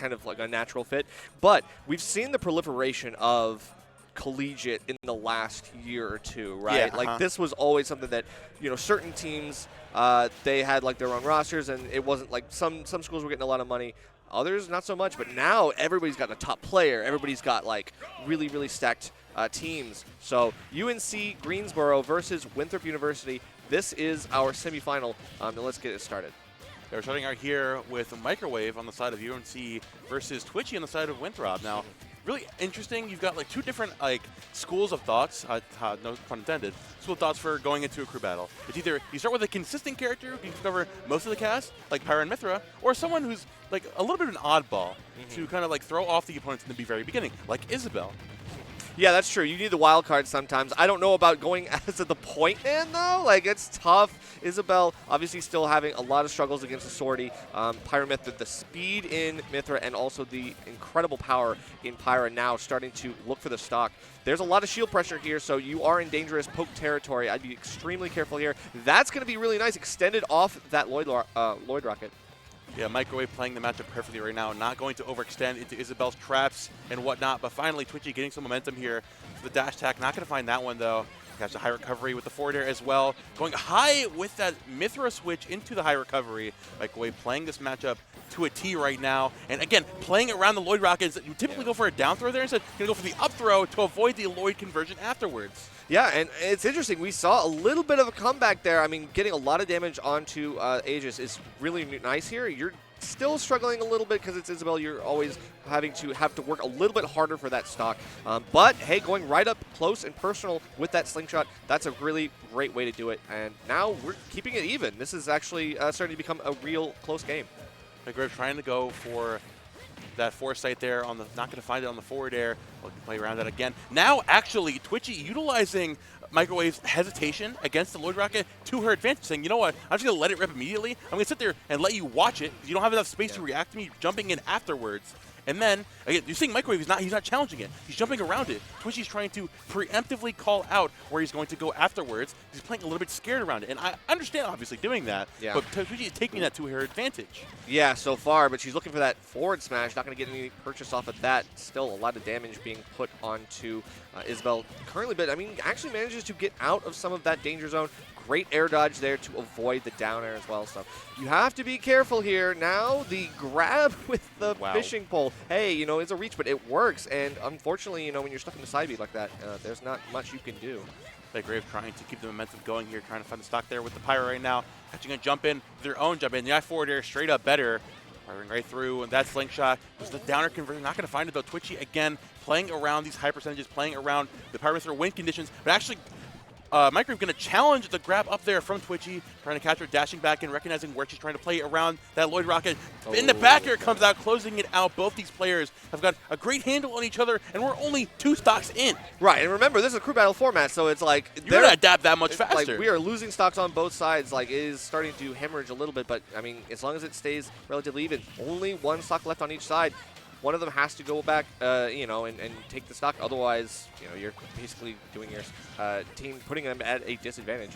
kind of like a natural fit. But we've seen the proliferation of Collegiate in the last year or two, right? Yeah, Like this was always something that, certain teams, they had like their own rosters, and it wasn't like some schools were getting a lot of money. Others, not so much, but now everybody's got a top player. Everybody's got, like, really, really stacked teams. So UNC Greensboro versus Winthrop University. This is our semifinal, and let's get it started. We're starting out here with Microwave on the side of UNC versus Twitchy on the side of Winthrop. Now, really interesting. You've got, like, two different, like, schools of thoughts, no pun intended, school of thoughts for going into a crew battle. It's either you start with a consistent character who can cover most of the cast, like Pyra and Mithra, or someone who's, like, a little bit of an oddball to kind of, like, throw off the opponents in the very beginning, like Isabel. Yeah, that's true. You need the wild card sometimes. I don't know about going as the point man, though. Like, it's tough. Isabel obviously still having a lot of struggles against the Sortie. Pyra Mithra, the speed in Mithra and also the incredible power in Pyra now starting to look for the stock. There's a lot of shield pressure here, so you are in dangerous poke territory. I'd be extremely careful here. That's going to be really nice, extended off that Lloyd rocket. Yeah, Microwave playing the matchup perfectly right now, not going to overextend into Isabel's traps and whatnot, but finally Twitchy getting some momentum here for the dash attack. Not going to find that one, though. Catch the high recovery with the forward air as well. Going high with that Mithra switch into the high recovery. Microwave playing this matchup to a T right now. And again, playing around the Lloyd rockets. You typically go for a down throw there instead. Going to go for the up throw to avoid the Lloyd conversion afterwards. Yeah, and it's interesting. We saw a little bit of a comeback there. I mean, getting a lot of damage onto Aegis is really nice here. You're still struggling a little bit because it's Isabel. You're always having to work a little bit harder for that stock. But, hey, going right up close and personal with that slingshot, that's a really great way to do it. And now we're keeping it even. This is actually starting to become a real close game. McGriff trying to go for that foresight there on the, not going to find it on the forward air. We'll play around that again. Now, actually, Twitchy utilizing Microwave's hesitation against the Lloyd rocket to her advantage, saying, you know what, I'm just going to let it rip immediately. I'm going to sit there and let you watch it. You don't have enough space to react to me jumping in afterwards. And then, again, you're seeing Microwave, he's not challenging it. He's jumping around it. Twitchy's trying to preemptively call out where he's going to go afterwards. He's playing a little bit scared around it. And I understand, obviously, doing that. Yeah. But Twitchy is taking that to her advantage. Yeah, so far, but she's looking for that forward smash. Not going to get any purchase off of that. Still a lot of damage being put onto Isabel currently. But, I mean, actually manages to get out of some of that danger zone. Great air dodge there to avoid the down air as well. So you have to be careful here. Now the grab with the fishing pole. Hey, you know, it's a reach, but it works. And unfortunately, you know, when you're stuck in the side beat like that, there's not much you can do. Grave trying to keep the momentum going here, trying to find the stock there with the Pyro right now. Catching a jump in, their own jump in. The I-forward air straight up better. Firing right through, and that slingshot was the downer conversion. Not going to find it, though. Twitchy, again, playing around these high percentages, playing around the Pyro Mithra win conditions, but actually Microwave going to challenge the grab up there from Twitchy, trying to catch her, dashing back in, recognizing where she's trying to play around that Lloyd rocket. In the back air comes out, closing it out. Both these players have got a great handle on each other, and we're only 2 stocks in. Right, and remember, this is a crew battle format, so it's like you're going to adapt that much faster. Like, we are losing stocks on both sides. Like, it is starting to hemorrhage a little bit, but I mean, as long as it stays relatively even, only 1 stock left on each side. One of them has to go back, you know, and take the stock. Otherwise, you know, you're basically doing your team, putting them at a disadvantage.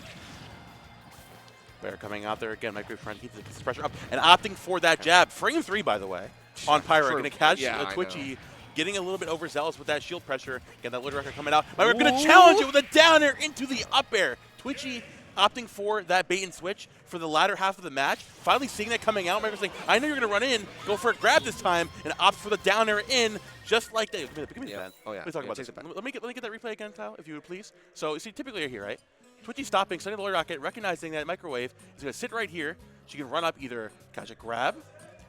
Bear coming out there again. Microwave trying to keep the pressure up and opting for that jab. Frame 3, by the way, on Pyro. Going to catch Twitchy, getting a little bit overzealous with that shield pressure. Again, that Lloyd rocket coming out. Microwave going to challenge it with a down air into the up air. Twitchy opting for that bait and switch for the latter half of the match. Finally seeing that coming out, Microwave saying, I know you're going to run in, go for a grab this time, and opt for the down air in, just like that. Give me the fan. Oh, yeah. Let me talk about this. Let me get that replay again, Kyle, if you would please. So, you see, typically you're here, right? Twitchy stopping, sending the Lloyd rocket, recognizing that Microwave is going to sit right here. She can run up, either catch a grab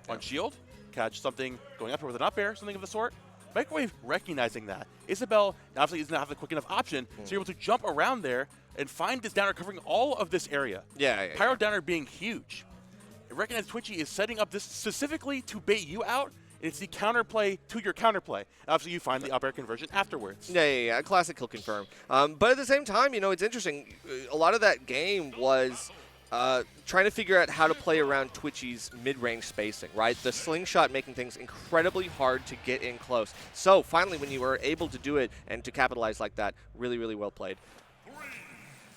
on shield, catch something going up here with an up air, something of the sort. Microwave recognizing that. Isabel obviously does not have the quick enough option, so you're able to jump around there and find this downer covering all of this area. Pyro downer being huge. Recognize Twitchy is setting up this specifically to bait you out. It's the counterplay to your counterplay. Obviously, you find the up air conversion afterwards. Yeah. Classic kill confirm. But at the same time, you know, it's interesting. A lot of that game was trying to figure out how to play around Twitchy's mid-range spacing, right? The slingshot making things incredibly hard to get in close. So finally, when you were able to do it and to capitalize like that, really, really well played.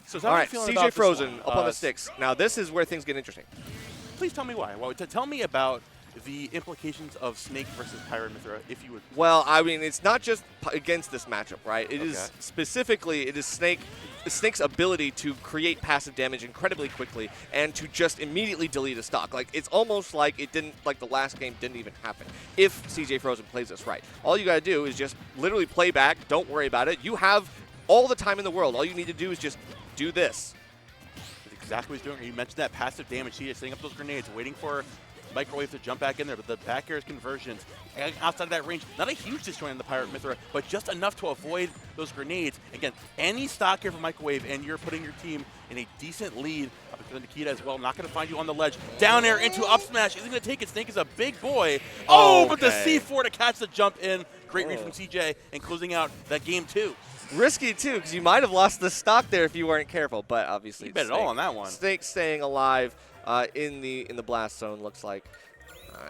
So all right, CJ Frozen up on the sticks. Now this is where things get interesting. Please tell me why. Well, tell me about the implications of Snake versus Pyro Mithra, if you would. Well, I mean, it's not just against this matchup, right? It is specifically, it is Snake's ability to create passive damage incredibly quickly and to just immediately delete a stock. Like, it's almost like it didn't, like the last game didn't even happen. If CJ Frozen plays this right, all you got to do is just literally play back. Don't worry about it. You have all the time in the world. All you need to do is just do this. That's exactly what he's doing. You mentioned that passive damage. CJ setting up those grenades, waiting for Microwave to jump back in there, but the back air's conversions outside of that range, not a huge disjoint in the Pirate Mithra, but just enough to avoid those grenades. Again, any stock here for Microwave, and you're putting your team in a decent lead. Nikita as well, not going to find you on the ledge. Down air into up smash, isn't going to take it. Snake is a big boy. Oh, but the C4 to catch the jump in. Great read from CJ, and closing out that game 2. Risky, too, because you might have lost the stock there if you weren't careful, but obviously you bet it all on that one. Snake staying alive in the blast zone, looks like,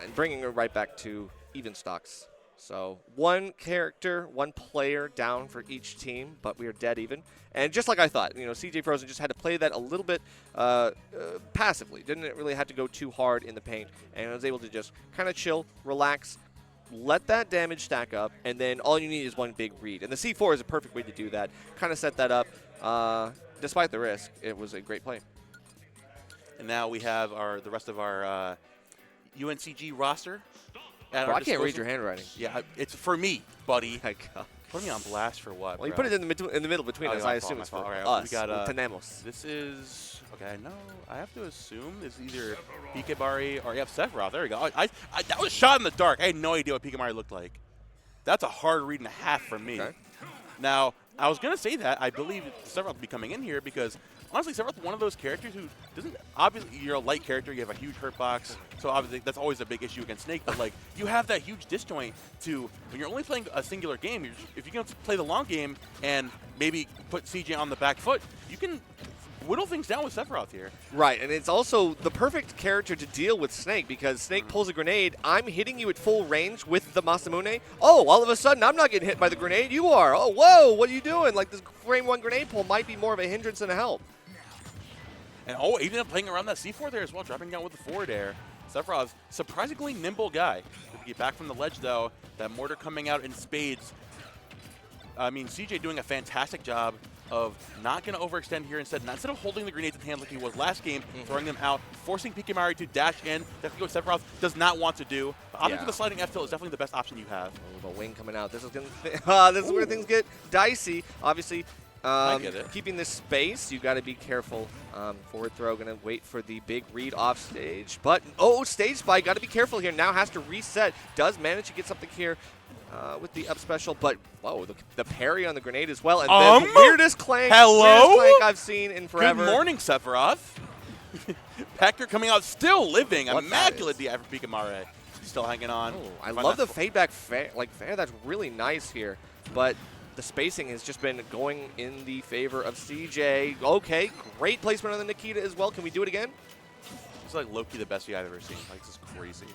and bringing her right back to even stocks. So one character, one player down for each team, but we are dead even. And just like I thought, you know, CJ Frozen just had to play that a little bit passively. Didn't really have to go too hard in the paint, and was able to just kind of chill, relax, let that damage stack up, and then all you need is one big read. And the C4 is a perfect way to do that. Kind of set that up. Despite the risk, it was a great play. And now we have the rest of our UNCG roster. Bro, I can't read your handwriting. Yeah, it's for me, buddy. My God. Put me on blast for what? Well, you bro? put it in the middle between us. I assume it's for us. We got, tenemos. This is okay. No, I have to assume it's either Pikabari or Sephiroth. There we go. That was shot in the dark. I had no idea what Pikabari looked like. That's a hard read and a half for me. Okay. Now, I was gonna say that I believe Sephiroth will be coming in here because honestly, Sephiroth is one of those characters who doesn't. Obviously, you're a light character. You have a huge hurt box, so obviously that's always a big issue against Snake. But like, you have that huge disjoint to when you're only playing a singular game. If you can play the long game and maybe put CJ on the back foot, you can whittle things down with Sephiroth here. Right, and it's also the perfect character to deal with Snake because Snake pulls a grenade. I'm hitting you at full range with the Masamune. Oh, all of a sudden, I'm not getting hit by the grenade. You are. Oh, whoa, what are you doing? Like, this frame 1 grenade pull might be more of a hindrance than a help. And even playing around that C4 there as well, dropping down with the forward air. Sephiroth, surprisingly nimble guy. To get back from the ledge, though, that mortar coming out in spades. I mean, CJ doing a fantastic job of not going to overextend here. Instead of holding the grenades in hand like he was last game, throwing them out, forcing Pikimari to dash in. Definitely what Sephiroth does not want to do. Opting for the sliding F tilt is definitely the best option you have. Oh, the wing coming out. This is this is where things get dicey. Obviously, keeping this space, you got to be careful. Forward throw, going to wait for the big read off stage. But, stage spike, got to be careful here. Now has to reset. Does manage to get something here with the up special. But, whoa, the parry on the grenade as well. And the weirdest clank I've seen in forever. Good morning, Sephiroth. Packer coming out still living. Immaculate DI for Pikimari. Still hanging on. Oh, I love the fade back fair. That's really nice here. But the spacing has just been going in the favor of CJ. Okay, great placement on the Nikita as well. Can we do it again? It's like low-key the best I've ever seen. Like, this is crazy.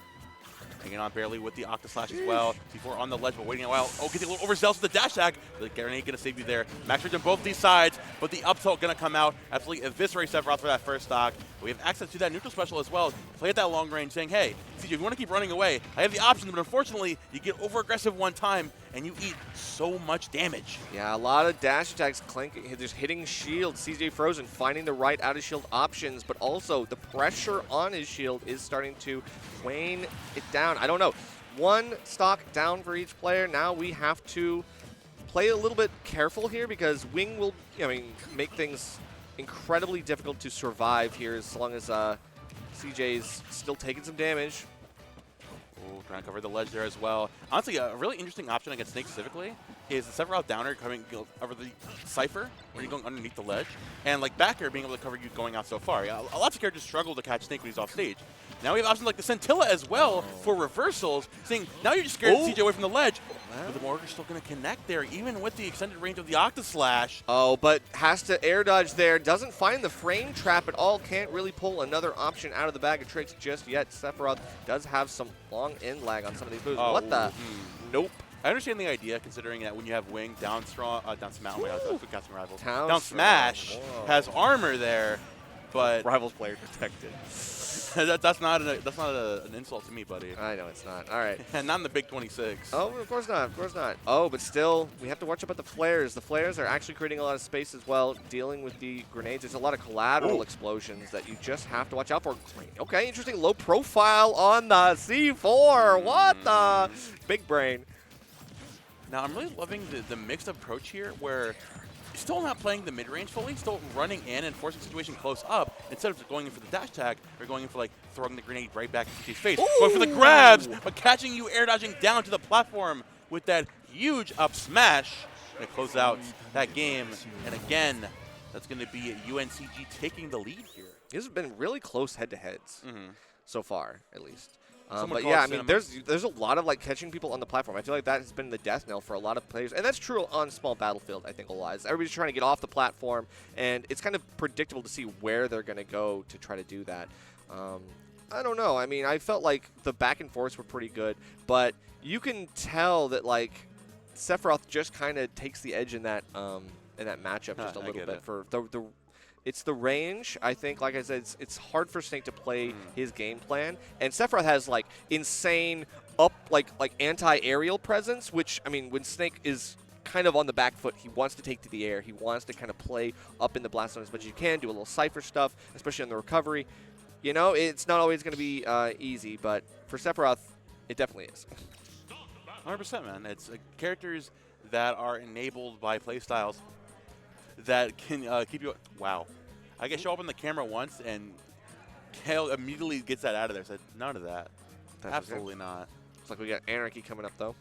Hanging on barely with the Octa Slash as well. C4 on the ledge, but waiting a while. Oh, getting a little overzealous with the dash tag. The grenade going to save you there. Max Ridge on both these sides, but the up tilt going to come out. Absolutely eviscerate Sephiroth for that first stock. We have access to that neutral special as well. Play at that long range saying, hey, CJ, if you want to keep running away, I have the option, but unfortunately, you get over-aggressive one time, and you eat so much damage. Yeah, a lot of dash attacks clanking, just hitting shield. CJ Frozen finding the right out-of-shield options, but also the pressure on his shield is starting to wane it down. I don't know. One stock down for each player. Now we have to play a little bit careful here because Wing will, make things incredibly difficult to survive here as long as CJ's still taking some damage. Trying to cover the ledge there as well. Honestly, a really interesting option against Snake specifically is the Sephiroth downer coming over the Cypher, where you're going underneath the ledge, and like back air being able to cover you going out so far. Yeah, lots of characters struggle to catch Snake when he's off stage. Now we have options like the Scintilla as well for reversals, saying now you're just scared to CJ away from the ledge, but the mortar's still going to connect there, even with the extended range of the Octa Slash. Oh, but has to air dodge there. Doesn't find the frame trap at all. Can't really pull another option out of the bag of tricks just yet. Sephiroth does have some long end lag on some of these moves. What the? Nope. I understand the idea, considering that when you have Wing, down smash Down Smash has armor there, but Rivals player detected. that's not an insult to me, buddy. I know it's not. All right. And not in the Big 26. Oh, of course not. Of course not. Oh, but still, we have to watch out about the flares. The flares are actually creating a lot of space as well, dealing with the grenades. There's a lot of collateral explosions that you just have to watch out for. Okay, interesting. Low profile on the C4. What the? Big brain. Now, I'm really loving the mixed approach here where still not playing the mid-range fully, still running in and forcing the situation close up. Instead of going in for the dash tag, they're going in for, like, throwing the grenade right back into his face. Going for the grabs, but catching you air dodging down to the platform with that huge up smash. Going to close out that game. And again, that's going to be UNCG taking the lead here. These have been really close head-to-heads so far, at least. But yeah, I mean, there's a lot of like catching people on the platform. I feel like that has been the death knell for a lot of players, and that's true on small battlefield. I think a lot. Everybody's trying to get off the platform, and it's kind of predictable to see where they're going to go to try to do that. I don't know. I mean, I felt like the back and forths were pretty good, but you can tell that like Sephiroth just kind of takes the edge in that matchup just a little bit for the. It's the range. I think, like I said, it's hard for Snake to play his game plan. And Sephiroth has, like, insane like anti-aerial presence, which, I mean, when Snake is kind of on the back foot, he wants to take to the air. He wants to kind of play up in the blast zone as much as you can, do a little Cypher stuff, especially on the recovery. You know, it's not always going to be easy, but for Sephiroth, it definitely is. 100%, man. It's characters that are enabled by playstyles that can keep you. Wow. I get show up on the camera once, and Kale immediately gets that out of there. Said, none of that. That's absolutely not. Looks like we got Anarchy coming up, though.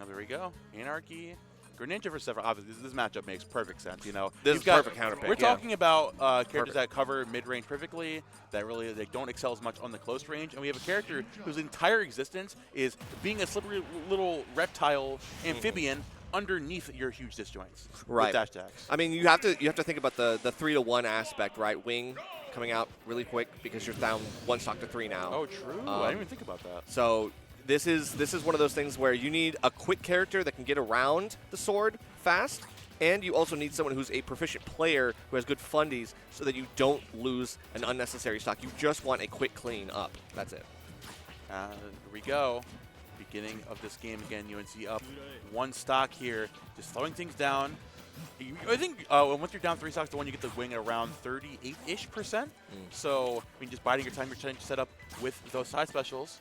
There we go. Anarchy. Greninja for Sephiroth. Obviously, this matchup makes perfect sense. You know, this is perfect counter pick. We're talking about characters that cover mid-range perfectly, that really they don't excel as much on the close range, and we have a character whose entire existence is being a slippery little reptile amphibian underneath your huge disjoints. Right. With dash tags. I mean, you have to think about the 3-to-1 aspect, right? Wing coming out really quick because you're down 1 stock to 3 now. Oh, true. I didn't even think about that. So this is one of those things where you need a quick character that can get around the sword fast, and you also need someone who's a proficient player who has good fundies so that you don't lose an unnecessary stock. You just want a quick clean up. That's it. Here we go. Beginning of this game again, UNC up 1 stock here, just slowing things down. I think once you're down 3 stocks to 1, you get the wing at around 38-ish%. So, I mean, just biding your time, you're trying to set up with those side specials.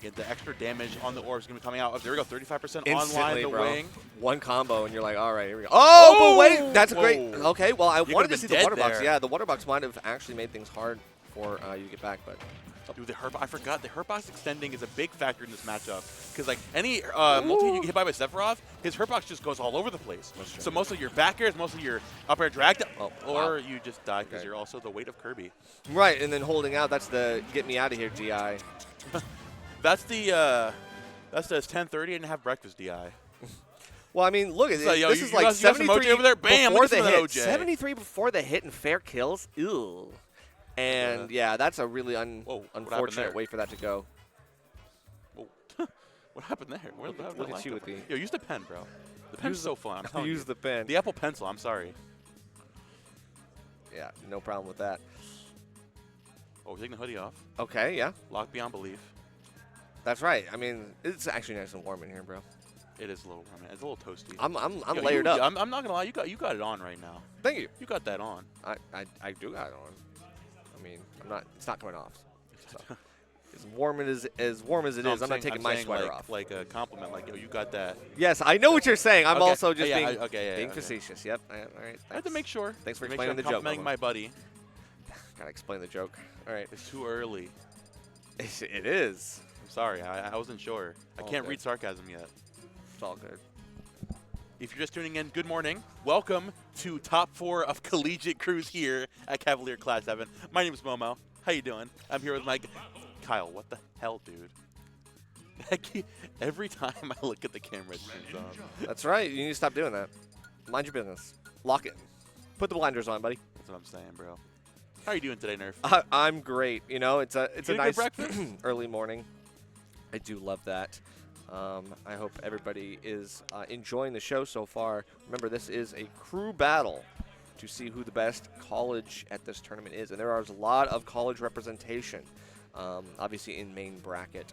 Get the extra damage on the orb is going to be coming out. Oh, there we go, 35% online the wing. 1 combo, and you're like, all right, here we go. Oh, but wait, that's a great. Okay, well, I wanted to see the water box. Yeah, the water box might have actually made things hard for you to get back, but. Dude, I forgot the hurt box extending is a big factor in this matchup because like any multi you get hit by Sephiroth, his hurt box just goes all over the place. So most of your back airs, most of your up air drag, or you just die because you're also the weight of Kirby. Right, and then holding out, that's the get me out of here DI. That's the 10:30 and have breakfast DI. Well, I mean, look at this. Yo, This is like 73 over there. Bam, before the hit. OJ. 73 before the hit and fair kills. Ew. And yeah, that's a really unfortunate way for that to go. Whoa. What happened there? Look at you with the. Yo, use the pen, bro. The pen's so fun. I'm telling use you. the pen. The Apple Pencil. I'm sorry. Yeah, no problem with that. Oh, we're taking the hoodie off. Okay, yeah. Locked beyond belief. That's right. I mean, it's actually nice and warm in here, bro. It is a little warm. It's a little toasty. I'm layered up. I'm not gonna lie. You got it on right now. Thank you. You got that on. I do got it on. I mean, it's not coming off. So, as warm as it is, I'm not taking my sweater off. Like a compliment, like, yo, you got that. Yes, I know what you're saying. I'm also just being facetious. Yep. All right. I had to make sure. Thanks for explaining the joke. Complimenting my buddy. Gotta explain the joke. All right. It's too early. It is. I'm sorry. I wasn't sure. I can't read sarcasm yet. It's all good. If you're just tuning in, good morning. Welcome to Top 4 of Collegiate Crews here at Cavalier Class 7. My name is Momo. How you doing? I'm here with Mike. Kyle, what the hell, dude? Every time I look at the camera, it turns on. That's right. You need to stop doing that. Mind your business. Lock it. Put the blinders on, buddy. That's what I'm saying, bro. How are you doing today, Nerf? I'm great. You know, it's a nice early morning. I do love that. I hope everybody is enjoying the show so far. Remember, this is a crew battle. to see who the best college at this tournament is. And there is a lot of college representation, obviously in main bracket.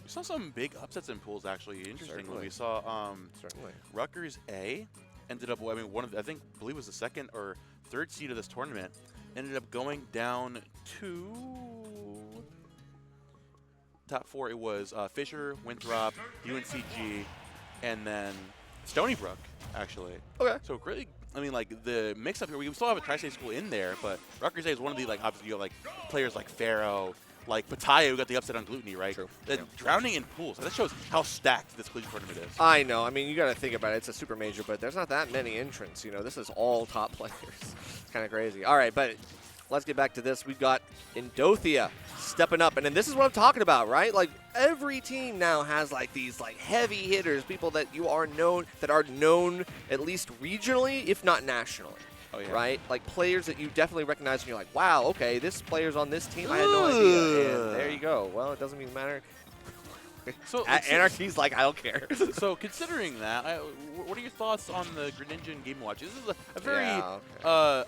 We saw some big upsets in pools, actually. Interestingly, Certainly. we saw Certainly. Rutgers A ended up, I mean, believe was the second or third seed of this tournament, ended up going down to top 4. It was Fisher, Winthrop, UNCG, and then Stony Brook, actually. Okay. So really, I mean, like the mix-up here, we still have a tri-state school in there, but Rutgers A is one of the, like, obviously you have like players like Farrow, like Pataya, who got the upset on Gluteny, right? True. The drowning in pools. That shows how stacked this collegiate tournament is. I know. I mean, you got to think about it. It's a super major, but there's not that many entrants. You know, this is all top players. It's kind of crazy. All right, but let's get back to this. We've got Indothea stepping up, and then this is what I'm talking about, right? Like every team now has like these like heavy hitters, people that are known at least regionally, if not nationally. Oh, yeah. Right? Like players that you definitely recognize and you're like, wow, okay, this player's on this team. I had no idea. And there you go. Well, it doesn't even matter. So Anarchy's like, I don't care. So considering that, what are your thoughts on the Greninja and Game & Watch? This is a very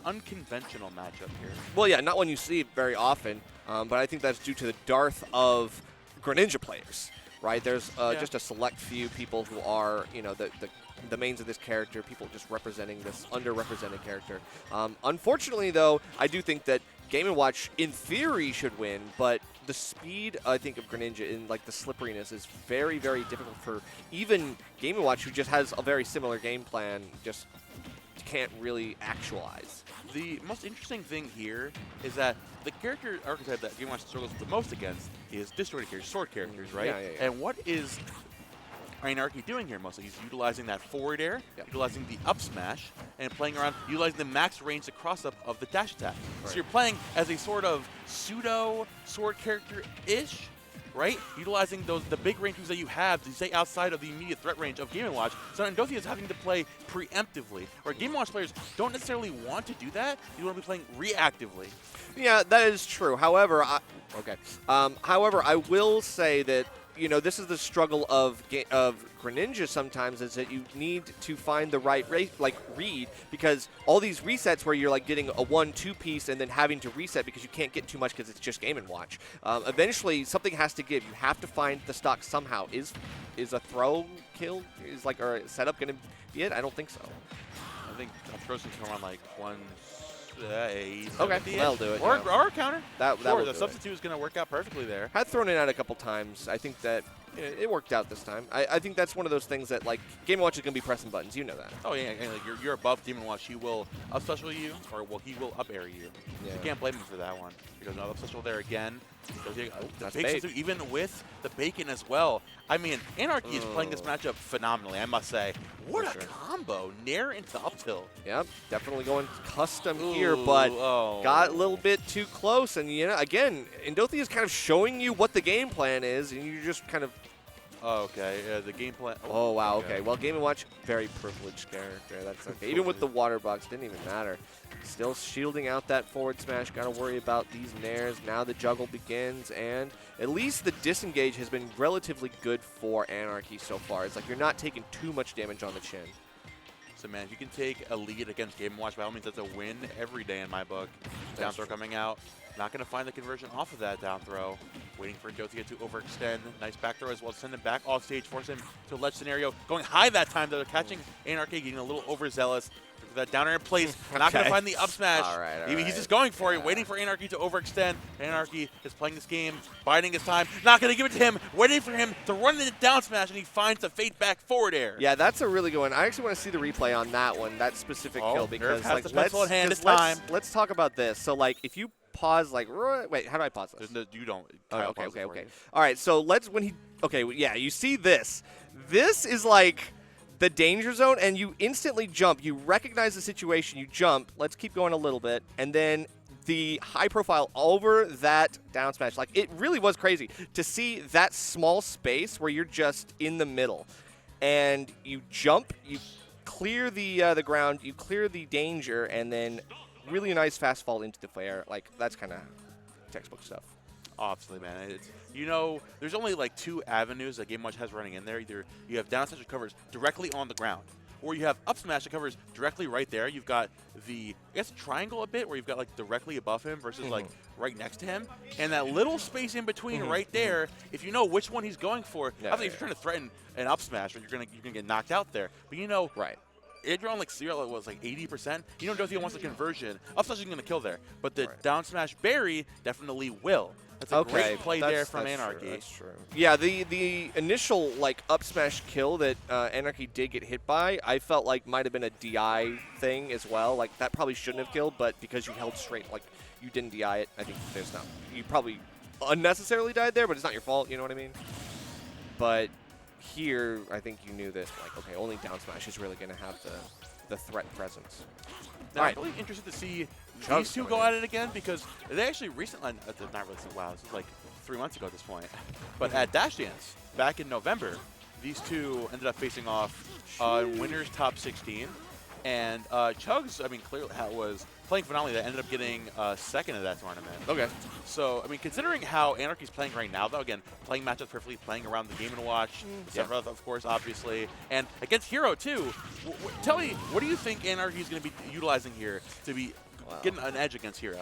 unconventional matchup here. Well, yeah, not one you see very often, but I think that's due to the dearth of Greninja players, right? There's just a select few people who are, you know, the mains of this character, people just representing this underrepresented character. Unfortunately, though, I do think that Game & Watch, in theory, should win, but the speed, I think, of Greninja and like the slipperiness is very, very difficult for even Game & Watch, who just has a very similar game plan, just can't really actualize. The most interesting thing here is that the character archetype that Game & Watch struggles the most against is disjointed characters, sword characters, right? Yeah. And what is Anarchy doing here mostly? He's utilizing that forward air, utilizing the up smash, and playing around, utilizing the max range to cross up of the dash attack. Right. So you're playing as a sort of pseudo sword character-ish, right? Utilizing the big range moves that you have to stay outside of the immediate threat range of Game & Watch. So Indothea is having to play preemptively, where Game & Watch players don't necessarily want to do that. You want to be playing reactively. Yeah, that is true. However, I will say that, you know, this is the struggle of Greninja sometimes, is that you need to find the right read, because all these resets where you're like getting a 1-2 piece and then having to reset because you can't get too much because it's just Game & Watch. Eventually, something has to give. You have to find the stock somehow. Is a throw kill, or a setup going to be it? I don't think so. I think throws can come on like 1. Okay, that'll do it. Or a counter. The substitute is going to work out perfectly there. Had thrown it out a couple times. I think that it worked out this time. I think that's one of those things that, like, Game & Watch is going to be pressing buttons. You know that. Oh, yeah. And, like, you're above Game & Watch. He will up special you, or he will up air you. Yeah. You can't blame him for that one. He goes up special there again. That's bait. Even with the bacon as well. I mean, Anarchy is playing this matchup phenomenally, I must say. What a combo. Nair into up tilt. Yep, definitely going custom here, but got a little bit too close. And, you know, again, Indothea is kind of showing you what the game plan is, and you just kind of... Oh, okay. The game plan... Oh, wow, okay. Well, Game & Watch, very privileged character. That's okay. Even with the water box, didn't even matter. Still shielding out that forward smash. Got to worry about these nairs. Now the juggle begins, and at least the disengage has been relatively good for Anarchy so far. It's like you're not taking too much damage on the chin. So, man, if you can take a lead against Game & Watch, by all means, that's a win every day in my book. Down throw coming out. Not going to find the conversion off of that down throw. Waiting for Indothea to overextend. Nice back throw as well. Send him back off stage. Force him to a ledge scenario. Going high that time, though. Catching Anarchy, getting a little overzealous. That downer in place. Not going to find the up smash. All right. He's just going for it. Waiting for Anarchy to overextend. Anarchy is playing this game. Biding his time. Not going to give it to him. Waiting for him to run into down smash, and he finds the fade back forward air. Yeah, that's a really good one. I actually want to see the replay on that one, that specific kill, because like, let's talk about this. So, like, if you pause, like, wait, how do I pause this? You don't. Okay. All right, so you see this. This is like the danger zone, and you instantly jump. You recognize the situation, you jump. Let's keep going a little bit, and then the high profile over that down smash. Like, it really was crazy to see that small space where you're just in the middle, and you jump, you clear the ground, you clear the danger, and then really nice fast fall into the flare. Like, that's kind of textbook stuff. Obviously, man. There's only like 2 avenues that Game & Watch has running in there. Either you have down smash recovers directly on the ground, or you have up smash that covers directly right there. You've got the, I guess, triangle a bit where you've got like directly above him versus like right next to him. And that little space in between right there, if you know which one he's going for, obviously if you're trying to threaten an up smash, you're gonna get knocked out there. But you know, if you're on like 80%, you know Dorothea wants the conversion. Up smash isn't gonna kill there, but the down smash berry definitely will. That's a great play there from Anarchy. That's true. Yeah, the initial like up smash kill that Anarchy did get hit by, I felt like might have been a DI thing as well. Like that probably shouldn't have killed, but because you held straight, like you didn't DI it, I think there's not. You probably unnecessarily died there, but it's not your fault. You know what I mean? But here, I think you knew that like okay, only down smash is really going to have the threat presence. Now, I'm really interested to see these two go at it again because they actually recently, not really, wow, this is like 3 months ago at this point, but at Dash Dance back in November, these two ended up facing off winners top 16, and Chugs, I mean, clearly was playing phenomenally. That ended up getting second in that tournament. Okay. So, I mean, considering how Anarchy's playing right now, though, again, playing matchups perfectly, playing around the Game & Watch, Sephiroth, of course, obviously, and against Hero, too. Tell me, what do you think Anarchy's going to be utilizing here to be getting an edge against Hero?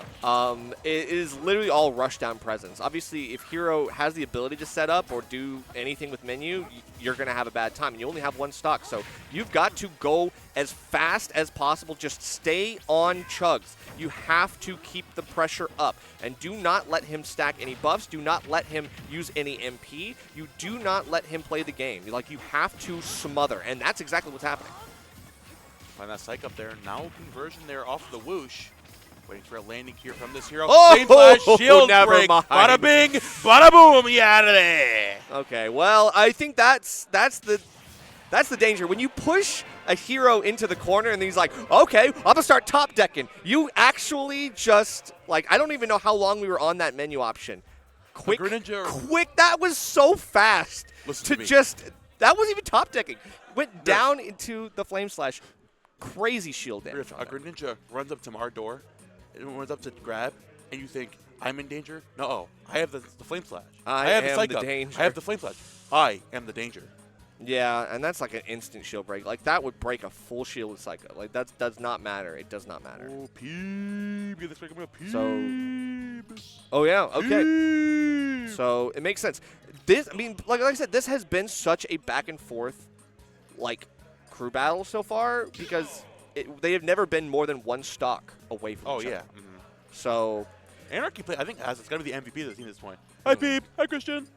It is literally all rushdown presence. Obviously, if Hero has the ability to set up or do anything with menu, you're going to have a bad time. And you only have one stock, so you've got to go as fast as possible. Just stay on Chugs. You have to keep the pressure up. And do not let him stack any buffs. Do not let him use any MP. You do not let him play the game. Like, you have to smother, and that's exactly what's happening. Find that psych up there. Now conversion there off the whoosh. Waiting for a landing here from this Hero. Oh, Same flash, shield never break. mind. Bada bing, bada boom, you out of there. Okay, well, I think that's the danger. When you push a Hero into the corner and he's like, okay, I'm going to start top decking. You actually just, like, I don't even know how long we were on that menu option. Quick, that was so fast. Listen to me. That wasn't even top decking. Went down into the Flame Slash. Crazy shield damage. A Greninja runs up to our door, and runs up to grab, and you think, I'm in danger? No, I have the Flame Slash. I have am the the danger. I have the Flame Slash. I am the danger. Yeah, and that's like an instant shield break. Like, that would break a full shield with Psycho. Like, that does not matter. It does not matter. Oh, peep. Get this break, I'm gonna peep. Oh, yeah, okay. So, it makes sense. This, I mean, like I said, this has been such a back and forth, like, crew battle so far because they have never been more than one stock away from each other. So Anarchy play, I think it's got to be the MVP of the team at this point. Hi, Peep. Hi, Christian.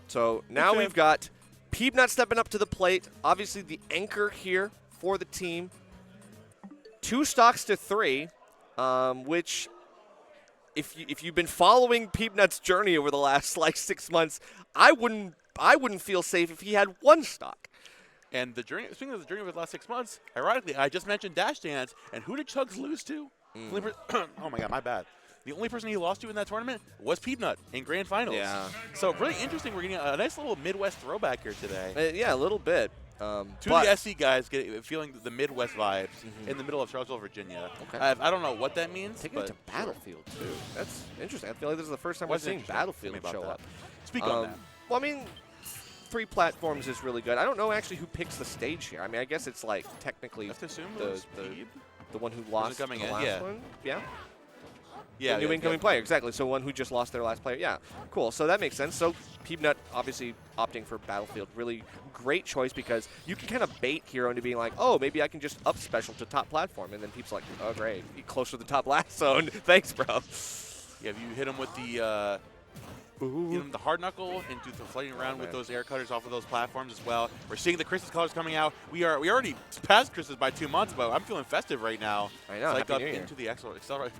So now we've got Peepnut stepping up to the plate. Obviously the anchor here for the team. 2 stocks to 3, which if you've been following Peepnut's journey over the last like 6 months, I wouldn't feel safe if he had 1 stock. And the journey, speaking of the journey over the last 6 months, ironically, I just mentioned Dash Dance, and who did Chugs lose to? Oh my God, my bad. The only person he lost to in that tournament was Peepnut in Grand Finals. Yeah. So really interesting. We're getting a nice little Midwest throwback here today. Yeah, a little bit. Two of the SC guys feeling the Midwest vibes in the middle of Charlottesville, Virginia. Okay. I don't know what that means. Taking it to Battlefield, too. That's interesting. I feel like this is the first time we're seeing Battlefield show up. Speak on that. Well, I mean, 3 platforms is really good. I don't know actually who picks the stage here. I mean, I guess it's like technically I have to assume the one who lost the last one. Yeah. Yeah, the new incoming player, exactly. So one who just lost their last player. Yeah, cool. So that makes sense. So Peepnut obviously opting for Battlefield. Really great choice because you can kind of bait Hero into being like, oh, maybe I can just up special to top platform. And then Peep's like, oh, great. He closer to the top last zone. Thanks, bro. Yeah, if you hit him with the the hard knuckle and do the floating around with those air cutters off of those platforms as well. We're seeing the Christmas colors coming out. We already passed Christmas by 2 months, but I'm feeling festive right now. I know. It's like up into the accelerate.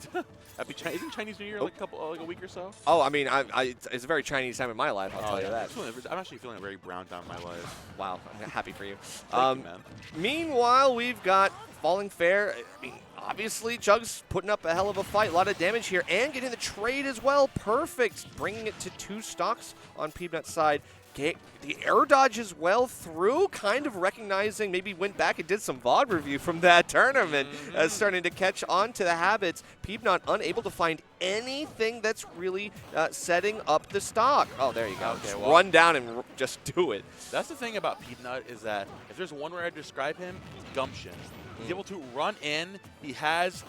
Happy isn't Chinese New Year like a week or so? Oh, I mean, it's a very Chinese time in my life. I'll tell you that. I'm actually feeling a very brown time in my life. Wow, I'm happy for you. Thank you, man. Meanwhile, we've got Falling Fair. I mean, obviously, Chug's putting up a hell of a fight. A lot of damage here and getting the trade as well. Perfect. Bringing it to 2 stocks on Peepnut's side. the air dodge as well through, kind of recognizing, maybe went back and did some VOD review from that tournament, starting to catch on to the habits. Peabnut unable to find anything that's really setting up the stock. Oh, there you go. Okay, just well, run down and just do it. That's the thing about Peabnut is that if there's one word I describe him, it's gumption. He's able to run in. He has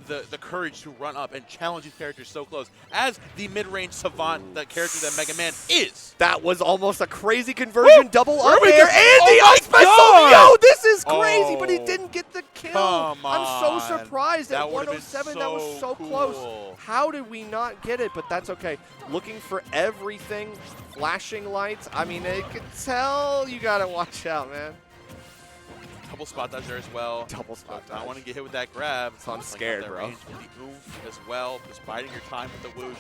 the courage to run up and challenge these characters so close. As the mid-range savant, the character that Mega Man is. That was almost a crazy conversion, double up we air, go? and Oh the my up special. God! Yo, this is crazy, but he Oh. didn't get the kill. Come I'm so on. surprised That at would've been 107. That was so so close. cool. How did we not get it? But that's okay. Looking for everything, flashing lights. I mean, I could tell you got to watch out, man. Double spot dodge there as well. Double spot I dodge. want to get hit with that grab. So I'm Playing out scared, that bro. range with the oomph as well, just biding your time with the whoosh,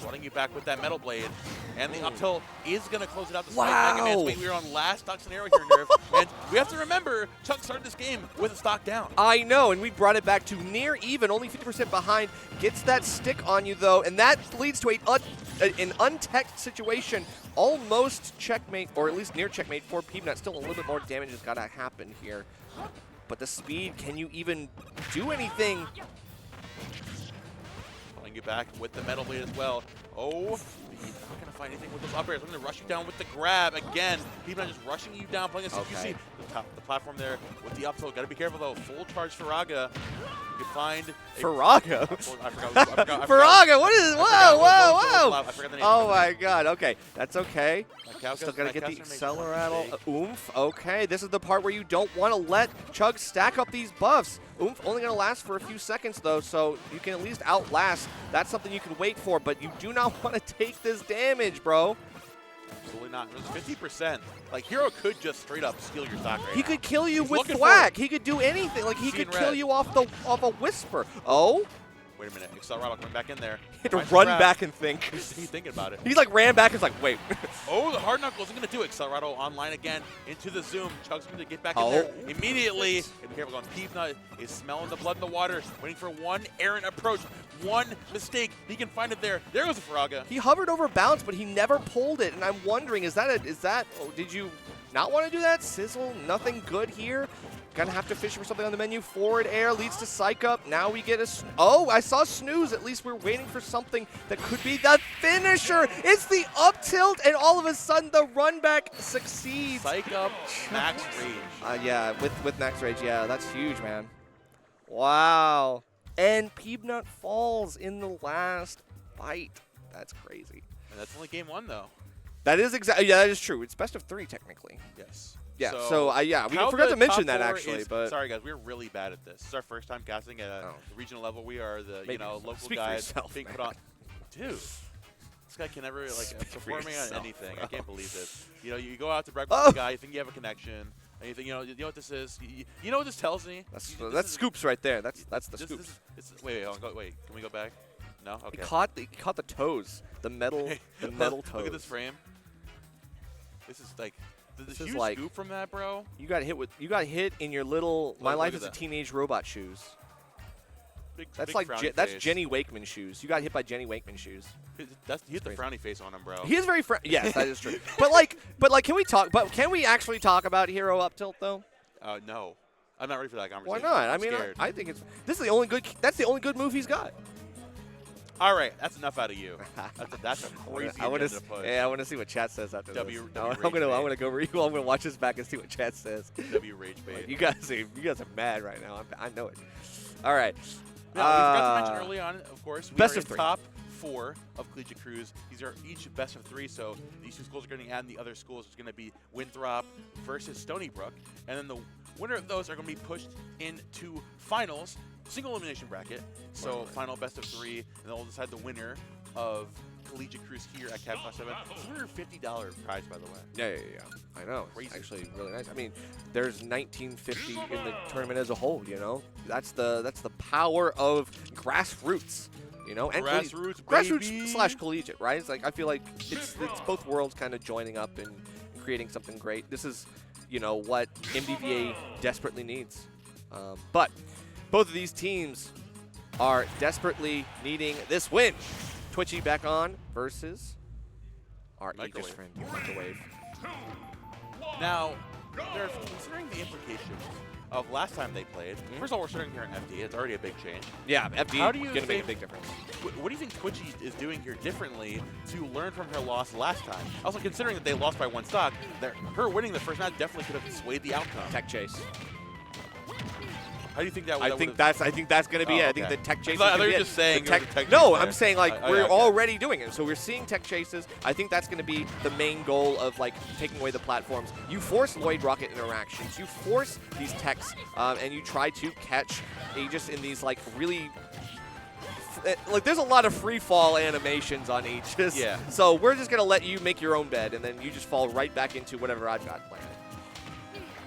running you back with that metal blade, and the up tilt is going to close it out despite Mega Man's Wow. weight. We're on last stock scenario here, Nerve, and we have to remember Chuck started this game with a stock down. I know, and we brought it back to near even, only 50% behind. Gets that stick on you, though, and that leads to an untech situation. Almost checkmate, or at least near checkmate for Peabnut. Still a little bit more damage has got to happen here. But the speed, can you even do anything? Pulling you back with the metal blade as well. Oh, he's not going to find anything with those up airs. I'm going to rush you down with the grab again. Peabnut just rushing you down, playing a CQC. Okay. The platform there with the up tilt. Got to be careful though. Full charge Faraga. You can find Farago? I forgot. Farago, what is, whoa. I forgot the name. Oh my god, okay, that's okay. My Still gotta get the Calcaster makes one Acceleratle. mistake. Oomph, okay, this is the part where you don't want to let Chug stack up these buffs. Oomph only gonna last for a few seconds though, so you can at least outlast. That's something you can wait for, but you do not want to take this damage, bro. Absolutely not. It was 50%. Like, Hero could just straight up steal your stock right He now. could kill you He's with looking for thwack. it. He could do anything. Like he Seeing could kill red. you off a whisper. Oh, Wait a minute. Accelerator coming back in there. he had to Finds the run grab. back and think. He's thinking about it. He's like ran back and was like, wait. Oh, the hard knuckle isn't going to do it. Accelerator online again into the zoom. Chug's going to get back Oh. in there immediately. And be careful going. Peabnut is smelling the blood in the water, waiting for one errant approach. One mistake. He can find it there. There goes the Faraga. He hovered over bounce, but he never pulled it. And I'm wondering, did you not want to do that? Sizzle, nothing good here. Gonna have to fish for something on the menu. Forward air leads to psych up. Now we get oh, I saw snooze. At least we're waiting for something that could be the finisher. It's the up tilt, and all of a sudden the run back succeeds. Psych up, max rage. Yeah, with max rage, yeah, that's huge, man. Wow. And Peabnut falls in the last fight. That's crazy. And that's only game one, though. That is exactly, yeah, that is true. It's best of 3 technically. Yes. Yeah, so yeah, we how forgot the to mention top that four actually, is- but sorry guys, we're really bad at this. This is our first time casting at the regional level. We are the Maybe. local Speak for guys yourself, being man. put on. Dude, this guy can never performing on yourself, anything. bro. I can't believe this. You know, you go out to brag Oh. with the guy, you think you have a connection, and you think you know what this is. You know what this tells me? that's This is- scoops right there. That's the this- scoops. this is- wait, hold on, wait. Can we go back? No. Okay. He caught the toes, the metal toes. Look at this frame. This is like the This is huge like- scoop from that, bro. You got hit in your little My Look Life at as a that. Teenage Robot shoes. That's Big like frowny that's face. Jenny Wakeman shoes. You got hit by Jenny Wakeman shoes. He hit the frowny face on him, bro. He is very yes, that is true. but like, can we actually talk about Hero Up Tilt though? No, I'm not ready for that Why conversation. not? I I'm mean, scared. I think that's the only good move he's got. All right, that's enough out of you. That's a crazy I want agenda push. I want to see what chat says after W this. I'm rage gonna go. I'm gonna watch this back and see what chat says. W rage bait. You guys are mad right now. I know it. All right. Now, we forgot to mention early on, of course, we best are of in 3. top 4 of Collegiate Cruise. These are each best of 3, so these 2 schools are going to add, and the other schools is going to be Winthrop versus Stony Brook. And then the winner of those are going to be pushed into finals, single elimination bracket. So final best of 3, and then we'll decide the winner of Collegiate Cruise here at Cav Class 7. $250 prize, by the way. Yeah. I know. It's Crazy. actually really nice. I mean, there's 1950 in the tournament as a whole. You know, that's the power of grassroots. You know, and Grassroots, grassroots / collegiate, right? It's like I feel like it's both worlds kind of joining up and creating something great. This is, what MDVA desperately needs. But both of these teams are desperately needing this win. Twitchy back on versus our Aegis Microwave. friend, Microwave. Now, they're considering the implications of last time they played. First of all, we're starting here in FD. It's already a big change. Yeah, FD How do you going to make a think- big difference. What do you think Twitchy is doing here differently to learn from her loss last time? Also, considering that they lost by 1 stock, her winning the first match definitely could have swayed the outcome. Tech chase. How do you think that? I think that's going to be it. I think okay. the tech chases. I thought you were gonna be just it. saying The there was a tech no, chase I'm there. saying like Oh, we're yeah, okay. already doing it. So we're seeing tech chases. I think that's going to be the main goal of like taking away the platforms. You force Lloyd Rocket interactions. You force these techs, and you try to catch Aegis in these like really. Like there's a lot of free fall animations on Aegis. Yeah. So we're just going to let you make your own bed, and then you just fall right back into whatever I've got planned.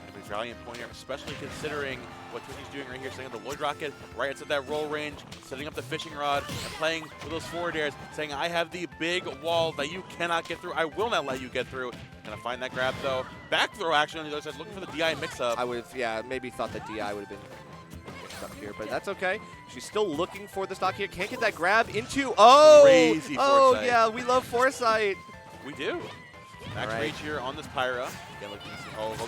Every valiant point here, especially considering what Twitchy's doing right here, setting up the Lloyd Rocket right outside that roll range, setting up the fishing rod, and playing with those forward airs, saying, I have the big wall that you cannot get through. I will not let you get through. Gonna find that grab, though. Back throw action on the other side, looking for the DI mix-up. I would have, yeah, maybe thought that DI would have been mixed up here, but that's okay. She's still looking for the stock here. Can't get that grab into, Crazy oh foresight. yeah, we love foresight. We do. Max All right. rage here on this Pyra. Again, look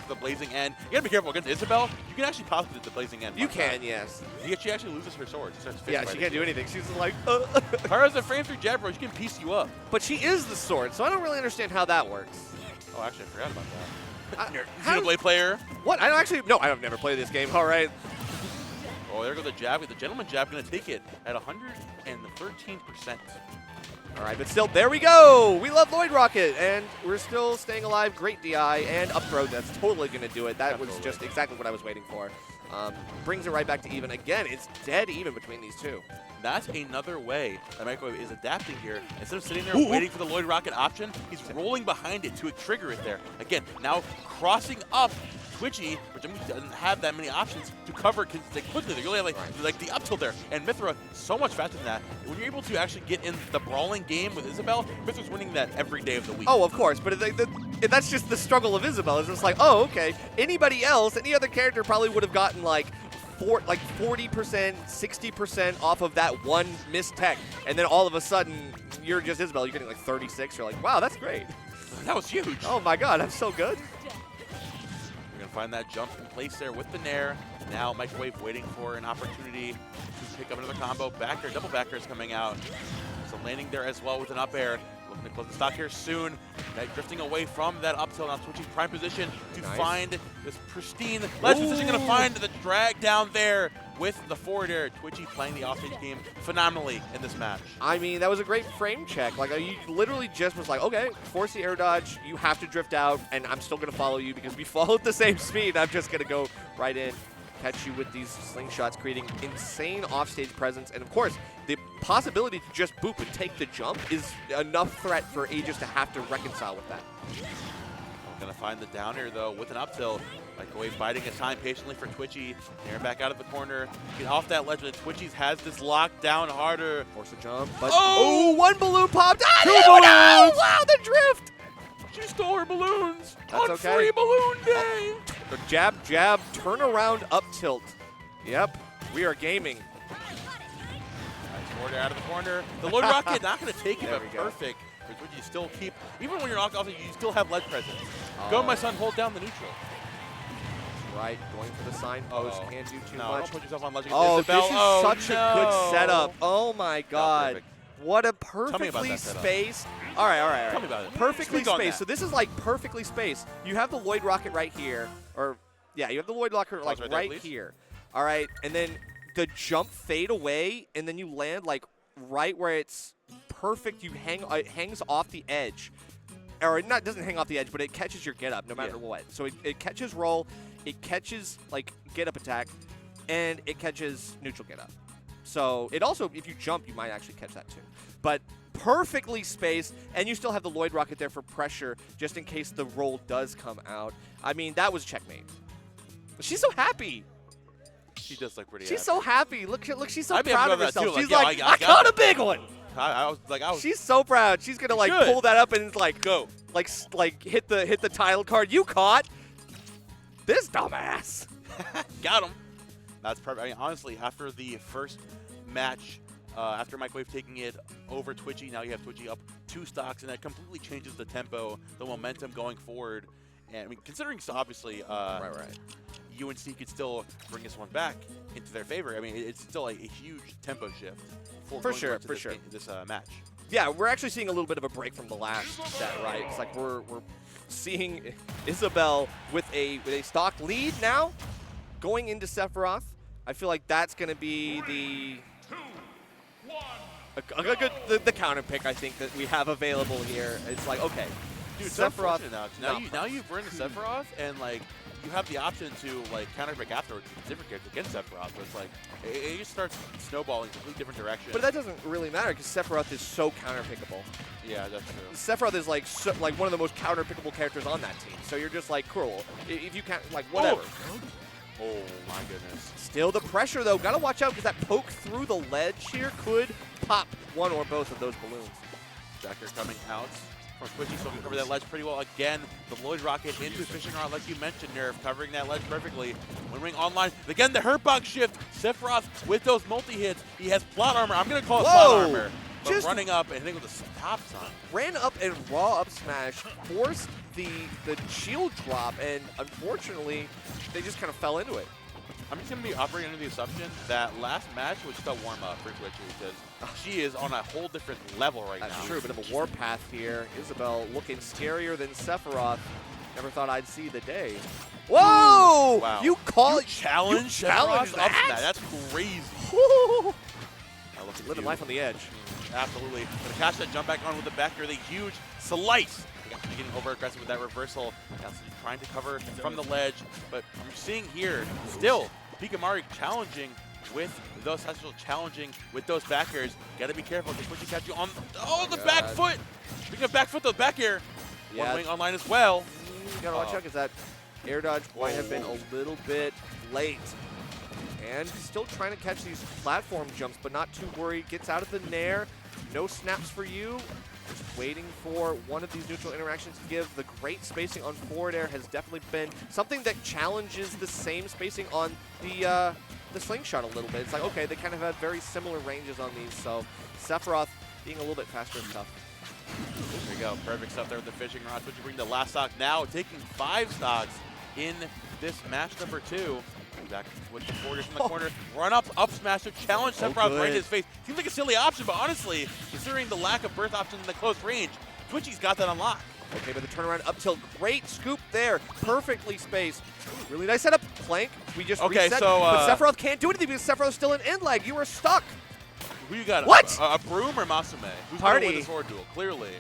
at the blazing end. You gotta be careful against Isabel. You can actually possibly hit the blazing end. You can, yes. She actually loses her sword. She starts fist Yeah, she fighting. can't do anything. She's like, Pyra's a frame through jab, bro. She can piece you up. but she is the sword, so I don't really understand how that works. Oh, actually, I forgot about that. How- Xenoblade player. What? I don't actually, no, I've never played this game. All right. Oh, there goes the jab. The gentleman jab going to take it at 113%. All right, but still, there we go. We love Lloyd Rocket, and we're still staying alive. Great DI and up throw. That's totally going to do it. That was just exactly what I was waiting for. Brings it right back to even. Again, it's dead even between these two. That's another way that Microwave is adapting here. Instead of sitting there waiting for the Lloyd Rocket option, he's rolling behind it to trigger it there. Again, now crossing up Twitchy, which doesn't have that many options to cover quickly. You only have like the up tilt there. And Mithra, so much faster than that. When you're able to actually get in the brawling game with Isabel, Mithra's winning that every day of the week. Oh, of course, but that's just the struggle of Isabel. It's just like, oh, okay. Anybody else, any other character probably would have gotten like 40%, 60% off of that one missed tech, and then all of a sudden you're just Isabel. You're getting like 36. You're like, wow, that's great. That was huge. Oh my God, I'm so good. We're going to find that jump in place there with the Nair. Now Microwave waiting for an opportunity to pick up another combo. Back air, double back air is coming out. So landing there as well with an up air. Looking to close the stock here soon. Drifting away from that up tilt, now switching prime position to find this pristine ledge position. Going to find the drag down there with the forward air. Twitchy playing the offstage game phenomenally in this match. I mean, that was a great frame check. Like, you literally just was like, okay, force the air dodge. You have to drift out, and I'm still going to follow you because we follow at the same speed. I'm just going to go right in, catch you with these slingshots, creating insane offstage presence. And, of course, the possibility to just boop and take the jump is enough threat for Aegis to have to reconcile with that. Going to find the down air, though, with an up tilt. Microwave biding his time patiently for Twitchy. Nair back out of the corner. Get off that ledge, but Twitchy's has this locked down harder. Force a jump, but one balloon popped. Ah, Two no, balloons! wow, the drift. She stole her balloons That's on okay. free balloon day. The jab, jab, turn around, up tilt. Yep, we are gaming. Nice forward air out of the corner. The Lloyd Rocket not going to take it, There but we go. perfect. For Twitchy to still keep, even when you're knocked off, you still have ledge presence. Go, my son, hold down the neutral. Right, going for the sign post, can't do too No, much. don't put yourself on ledge. Oh, Isabel. this is such a no. good setup. Oh my God. perfect. What a me about perfectly that setup. spaced. All right. Tell me about it. Perfectly Speak on spaced. that. So this is like perfectly spaced. You have the Lloyd Rocket right here. Or, yeah, you have the Lloyd Rocket like right there, right please. here. All right, and then the jump fade away, and then you land like right where it's perfect. It hangs off the edge. Or it doesn't hang off the edge, but it catches your get up no matter what. So it catches roll, it catches like get up attack, and it catches neutral get up. So it also, if you jump, you might actually catch that too. But perfectly spaced, and you still have the Lloyd Rocket there for pressure, just in case the roll does come out. I mean, that was checkmate. She's so happy. She does look pretty She's happy. so happy. Look, she's so I'd be proud happy of about that herself. too. She's Like, like, yeah, I I caught got a big one. I was She's so proud. She's gonna like should. pull that up and like go, like hit the title card. You caught this dumbass. got him. That's perfect. I mean, honestly, after the first match After Microwave taking it over Twitchy, now you have Twitchy up 2 stocks, and that completely changes the tempo, the momentum going forward. And I mean, considering so obviously UNC could still bring this one back into their favor. I mean, it's still a huge tempo shift for sure. This match. Yeah, we're actually seeing a little bit of a break from the last set, right? It's like we're seeing Isabel with a stock lead now going into Sephiroth. I feel like that's going to be the good the counter pick I think that we have available here. It's like, okay, dude, Sephiroth now you've burned the Sephiroth, and like you have the option to like counter pick afterwards with different characters against Sephiroth. So it's like it just starts snowballing in a completely different direction. But that doesn't really matter because Sephiroth is so counter pickable. Yeah, that's true. Sephiroth is like one of the most counter pickable characters on that team. So you're just like, cool. If you can't, like, whatever. Oh my goodness. Still the pressure though. Gotta watch out because that poke through the ledge here could pop one or both of those balloons. Jacker coming out from Twitchy, so we cover that ledge pretty well. Again, the Lloyd Rocket into Fishing Rod, like you mentioned, Nerf, covering that ledge perfectly. One Ring online. Again, the Hurtbox shift. Sephiroth with those multi-hits. He has plot armor. I'm going to call it plot armor. But just running up and hitting with a stop sign. Ran up and raw up smash, forced the shield drop, and unfortunately, they just kind of fell into it. I'm just going to be operating under the assumption that last match was just a warm-up for Twitchy because she is on a whole different level right now. That's true, bit of a warpath here. Isabel looking scarier than Sephiroth. Never thought I'd see the day. Whoa! Wow. You call it challenge that? That's crazy. Living life on the edge. Absolutely. Gonna catch that jump back on with the back here. The huge slice. Getting over aggressive with that reversal. Trying to cover from the ledge. But I'm seeing here still Picamari challenging with those those back airs. Gotta be careful because Twitchy catch you on the back foot. Speaking of back foot, the back air. Yeah. One Wing online as well. You gotta watch out because that air dodge might have been a little bit late. And still trying to catch these platform jumps, but not too worried. Gets out of the nair. No snaps for you. Just waiting for one of these neutral interactions to give. The great spacing on forward air has definitely been something that challenges the same spacing on the slingshot a little bit. It's like, okay, they kind of have very similar ranges on these, so Sephiroth being a little bit faster and tough. There you go. Perfect stuff there with the fishing rod. Which you bring the last stock now, taking 5 stocks in this match number 2. Back with the forwarders in the corner. Run up smash to challenge Sephiroth right in his face. Seems like a silly option, but honestly, considering the lack of burst options in the close range, Twitchy's got that unlocked. Okay, but the turnaround up tilt, great scoop there, perfectly spaced. Really nice setup, Plank. We just reset, so but Sephiroth can't do anything because Sephiroth's still in end lag. You are stuck. Who you got? What? A Broom or Masume? Who's going to win the sword duel? Clearly.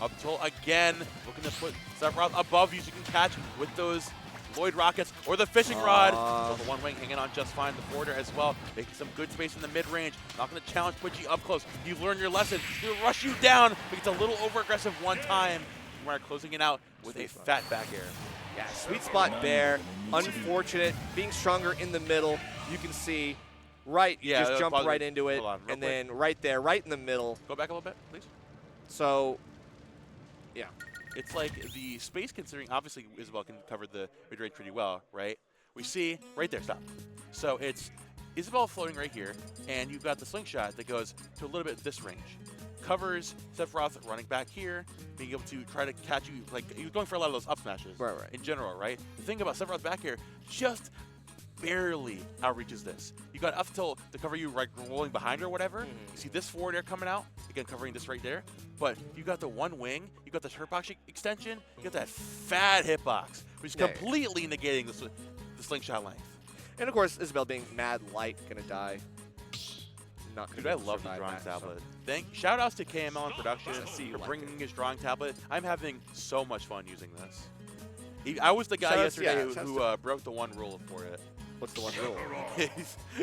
Up tilt again, looking to put Sephiroth above you so you can catch with those Lloyd Rockets or the fishing rod. So the One Wing hanging on just fine. The forwarder as well, making some good space in the mid-range. Not going to challenge Twitchy up close. You've learned your lesson. He'll rush you down, but it's a little over-aggressive one time. We're closing it out with a fat back air. Yeah, sweet spot there. Unfortunate. Being stronger in the middle. You can see just jump right into it. And then right there, right in the middle. Go back a little bit, please. So, yeah. It's like the space, considering obviously Isabel can cover the mid-range pretty well, right? We see right there, stop. So it's Isabel floating right here, and you've got the slingshot that goes to a little bit this range. Covers Sephiroth running back here, being able to try to catch you, like you're going for a lot of those up smashes in general, right? The thing about Sephiroth back here, just barely outreaches this. You got up tilt to cover you right rolling behind her or whatever. You see this forward air coming out, again covering this right there. But you got the One Wing, you got the Hurtbox extension, you got that fat hitbox, which is completely negating the slingshot length. And of course, Isabel being mad light, gonna die. Not gonna. Dude, I love the drawing tablet. Shout outs to KML in production for bringing his drawing tablet. I'm having so much fun using this. I was the guy yesterday who broke the one rule for it. What's the one rule? He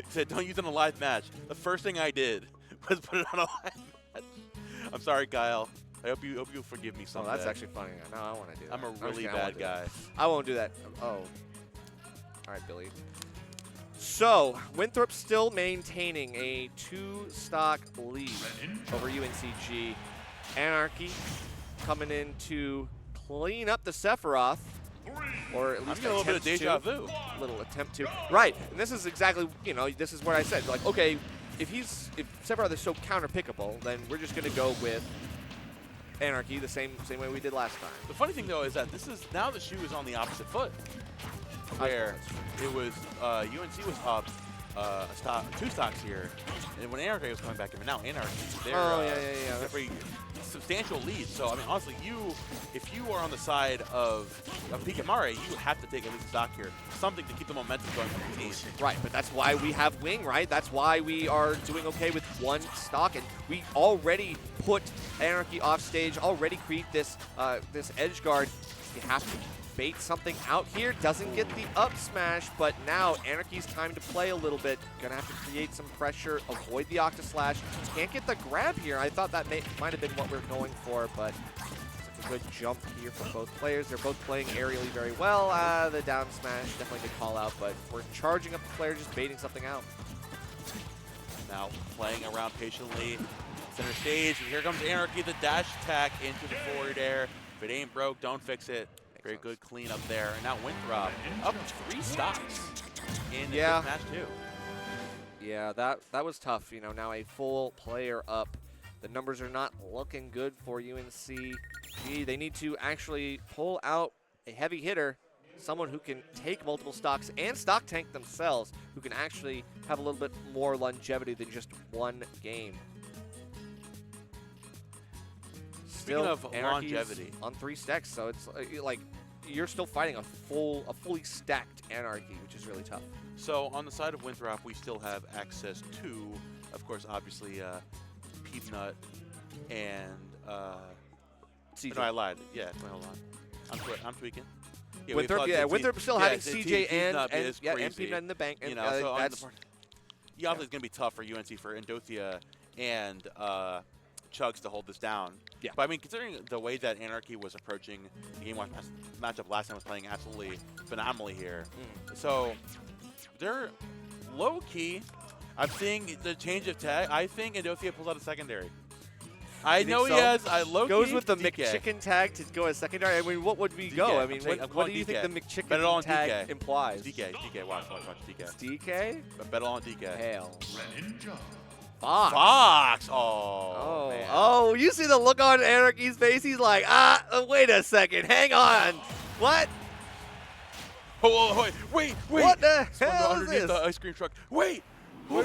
said, don't use it in a live match. The first thing I did was put it on a live match. I'm sorry, Kyle. I hope you forgive me someday. Oh, that's actually funny. No, I want to do that. I'm a really bad guy. I won't do that. Oh. All right, Billy. So, Winthrop still maintaining a 2-stock lead over UNCG. Anarchy coming in to clean up the Sephiroth. Or at least a little bit of deja vu. Little attempt to. Right. And this is exactly, this is what I said. Like, okay, if Sephiroth is so counter-pickable, then we're just going to go with Anarchy the same way we did last time. The funny thing, though, is that this is now the shoe is on the opposite foot, where it was UNC was up 2 stocks here, and when Anarchy was coming back in, but now Anarchy, they're a pretty substantial lead. So I mean, honestly, if you are on the side of Picamare, you have to take at least a stock here, something to keep the momentum going for the team. Right, but that's why we have Wing, right? That's why we are doing okay with 1 stock, and we already put Anarchy off stage, already create this this edge guard. You have to bait something out here. Doesn't get the up smash, but now Anarchy's time to play a little bit. Gonna have to create some pressure, avoid the Octa Slash. Can't get the grab here. I thought that might have been what we're going for, but it's a good jump here for both players. They're both playing aerially very well. The down smash, definitely good call out, but we're charging up the player, just baiting something out. Now playing around patiently, center stage, and here comes Anarchy, the dash attack into the forward air. If it ain't broke, don't fix it. Very good clean up there. And now Winthrop up 3 stocks in the match too. Yeah, that was tough. You know, now a full player up. The numbers are not looking good for UNC. Gee, they need to actually pull out a heavy hitter, someone who can take multiple stocks and stock tank themselves, who can actually have a little bit more longevity than just 1 game. Speaking of longevity, on 3 stacks, so it's like you're still fighting a fully stacked Anarchy, which is really tough. So on the side of Winthrop, we still have access to, of course, obviously, Peanut and CJ. No, I lied. Yeah, wait, hold on. I'm tweaking. Yeah, Winthrop still having CJ and Peanut Peanut in the bank. And, you know, so obviously it's going to be tough for UNC, for Endothea and Chugs to hold this down. Yeah. But I mean, considering the way that Anarchy was approaching the game watch matchup last time, was playing absolutely phenomenally here. So they're low key. I'm seeing the change of tag. I think Endothea pulls out a secondary. I know he has. Goes with the DK. McChicken tag to go as secondary. I mean, what would we go? I mean, what do you think the McChicken tag implies? DK. Watch DK. It's DK? Bet on DK. Hell. Fox. Oh, man. Oh, you see the look on Anarchy's face? He's like, wait a second. Hang on. What? Oh, wait. What the hell is underneath this? the ice cream truck. Wait. Wait.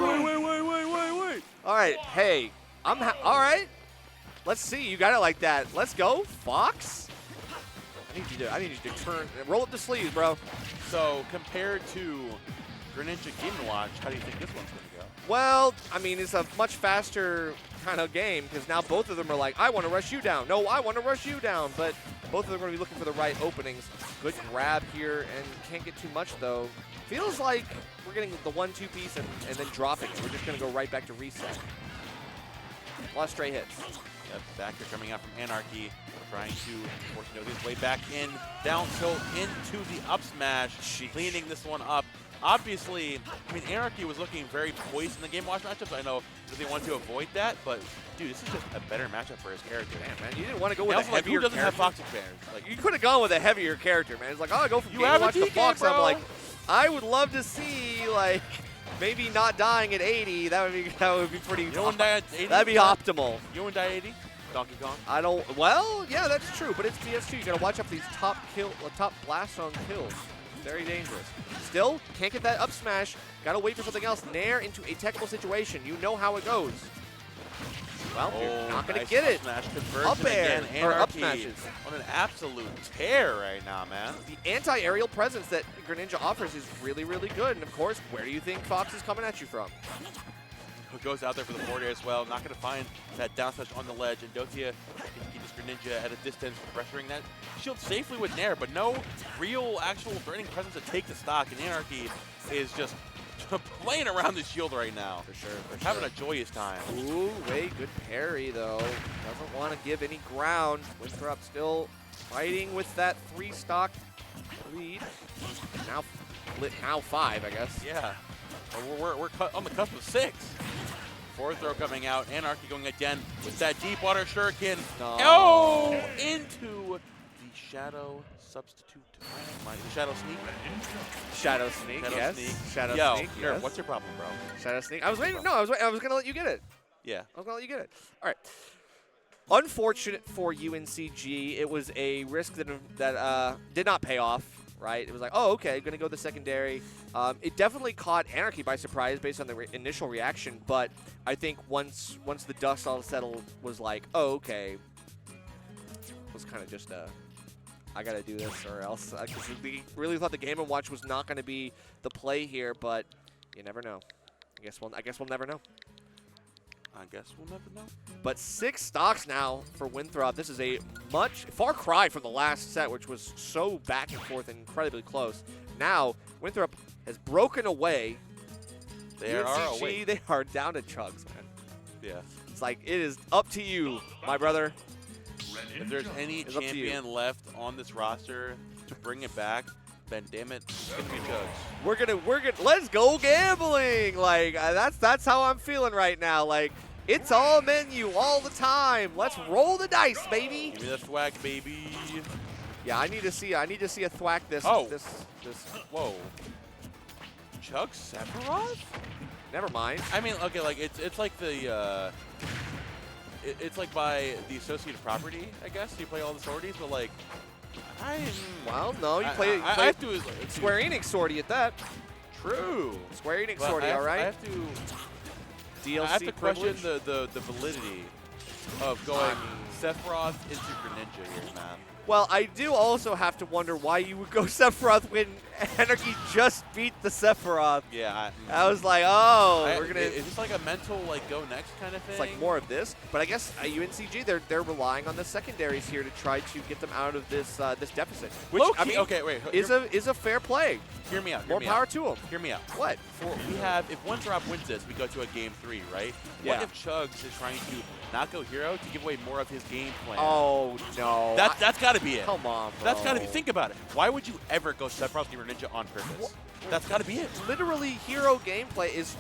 All right. Hey, all right. Let's see. You got it like that. Let's go, Fox. I need you to roll up the sleeves, bro. So compared to Greninja Game & Watch, how do you think this one's going to go? Well, I mean, it's a much faster kind of game because now both of them are like, I want to rush you down. No, I want to rush you down. But both of them are going to be looking for the right openings. Good grab here and can't get too much, though. Feels like we're getting the 1-2 piece and then dropping it. We're just going to go right back to reset. A lot of stray hits. Yep, back here coming out from Anarchy, trying to force his way back in, down tilt into the up smash, cleaning this one up. Obviously, I mean, Anarchy was looking very poised in the Game Watch matchup, so I know that they wanted to avoid that, but dude, this is just a better matchup for his character. Damn, man, you didn't want to go with a heavier who doesn't character. have Fox advantage? Like, you could have gone with a heavier character, man. It's like, oh, I go from Game Watch to Fox. Bro. I'm like, I would love to see, like, maybe not dying at 80. That would be pretty. You don't want to die at 80? That'd be optimal. You want to die at 80? Donkey Kong? I don't. Well, yeah, that's true, but it's PS2. You gotta watch out for these top blast zone kills. Very dangerous. Still, can't get that up smash. Gotta wait for something else. Nair into a technical situation. You know how it goes. Well, you're not gonna get it. Smash Up air again. or up Anarchy smashes. on an absolute tear right now, man. The anti-aerial presence that Greninja offers is really, really good. And of course, where do you think Fox is coming at you from? Who goes out there for the forward air as well. Not going to find that down smash on the ledge. And Dothea can keep this Greninja at a distance, pressuring that shield safely with Nair, but no real actual threatening presence to take the stock. And Anarchy is just playing around the shield right now. For sure. Having a joyous time. Ooh, wait, good parry though. Doesn't want to give any ground. Winthrop still fighting with that 3-stock lead. Now 5, I guess. Yeah. We're on the cusp of 6. Forward throw coming out. Anarchy going again with that deep water shuriken. No. Oh! Into Shadow Substitute. The Shadow Sneak. Shadow Sneak, yes. Sneak. Shadow Yo, Sneak, Nerd, yes. what's your problem, bro? Shadow Sneak. I was waiting. No, I was gonna let you get it. Yeah. I was gonna let you get it. All right. Unfortunate for UNCG, it was a risk that did not pay off. Right? It was like, oh, okay, going to go the secondary. It definitely caught Anarchy by surprise based on the initial reaction, but I think once the dust all settled, was like, oh, okay. It was kind of just I got to do this or else. Because we really thought the Game & Watch was not going to be the play here, but you never know. I guess we'll never know. I guess we'll never know. But 6 stocks now for Winthrop. This is a far cry from the last set, which was so back and forth and incredibly close. Now, Winthrop has broken away. They are away. They are down to chugs, man. Yeah. It's like, it is up to you, my brother. If there's any champion left on this roster to bring it back, then damn it, it's gonna be Chugs. We're gonna let's go gambling. Like that's how I'm feeling right now. Like it's all menu all the time. Let's roll the dice, baby. Give me the thwack, baby. Yeah, I need to see a thwack this. Oh. This. Whoa. Chug Sephiroth? Never mind. I mean, okay, like it's like the it's like by the associated property, I guess. You play all the sorties, but like. Well, no, you play I have to Square Enix sortie at that. True. Square Enix But sortie, all right? I have to DLC I have to question privilege? the validity of going Sephiroth into Greninja here, man. Well, I do also have to wonder why you would go Sephiroth when Anarchy just beat the Sephiroth. Yeah. I was like, oh, we're gonna. Is this like a mental like go next kind of thing? It's like more of this, but I guess UNCG they're relying on the secondaries here to try to get them out of this this deficit. Which I mean, okay, wait, is a fair play. Hear me out. More power to them. Hear me out. What? We have if Winthrop wins this, we go to a game 3, right? Yeah. What if Chugs is trying to not go hero to give away more of his game plan? Oh no. That's got to be it. Come on, bro. That's got to be. Think about it. Why would you ever go Sephiroth Gamer Ninja on purpose? That's got to be it. Literally, hero gameplay is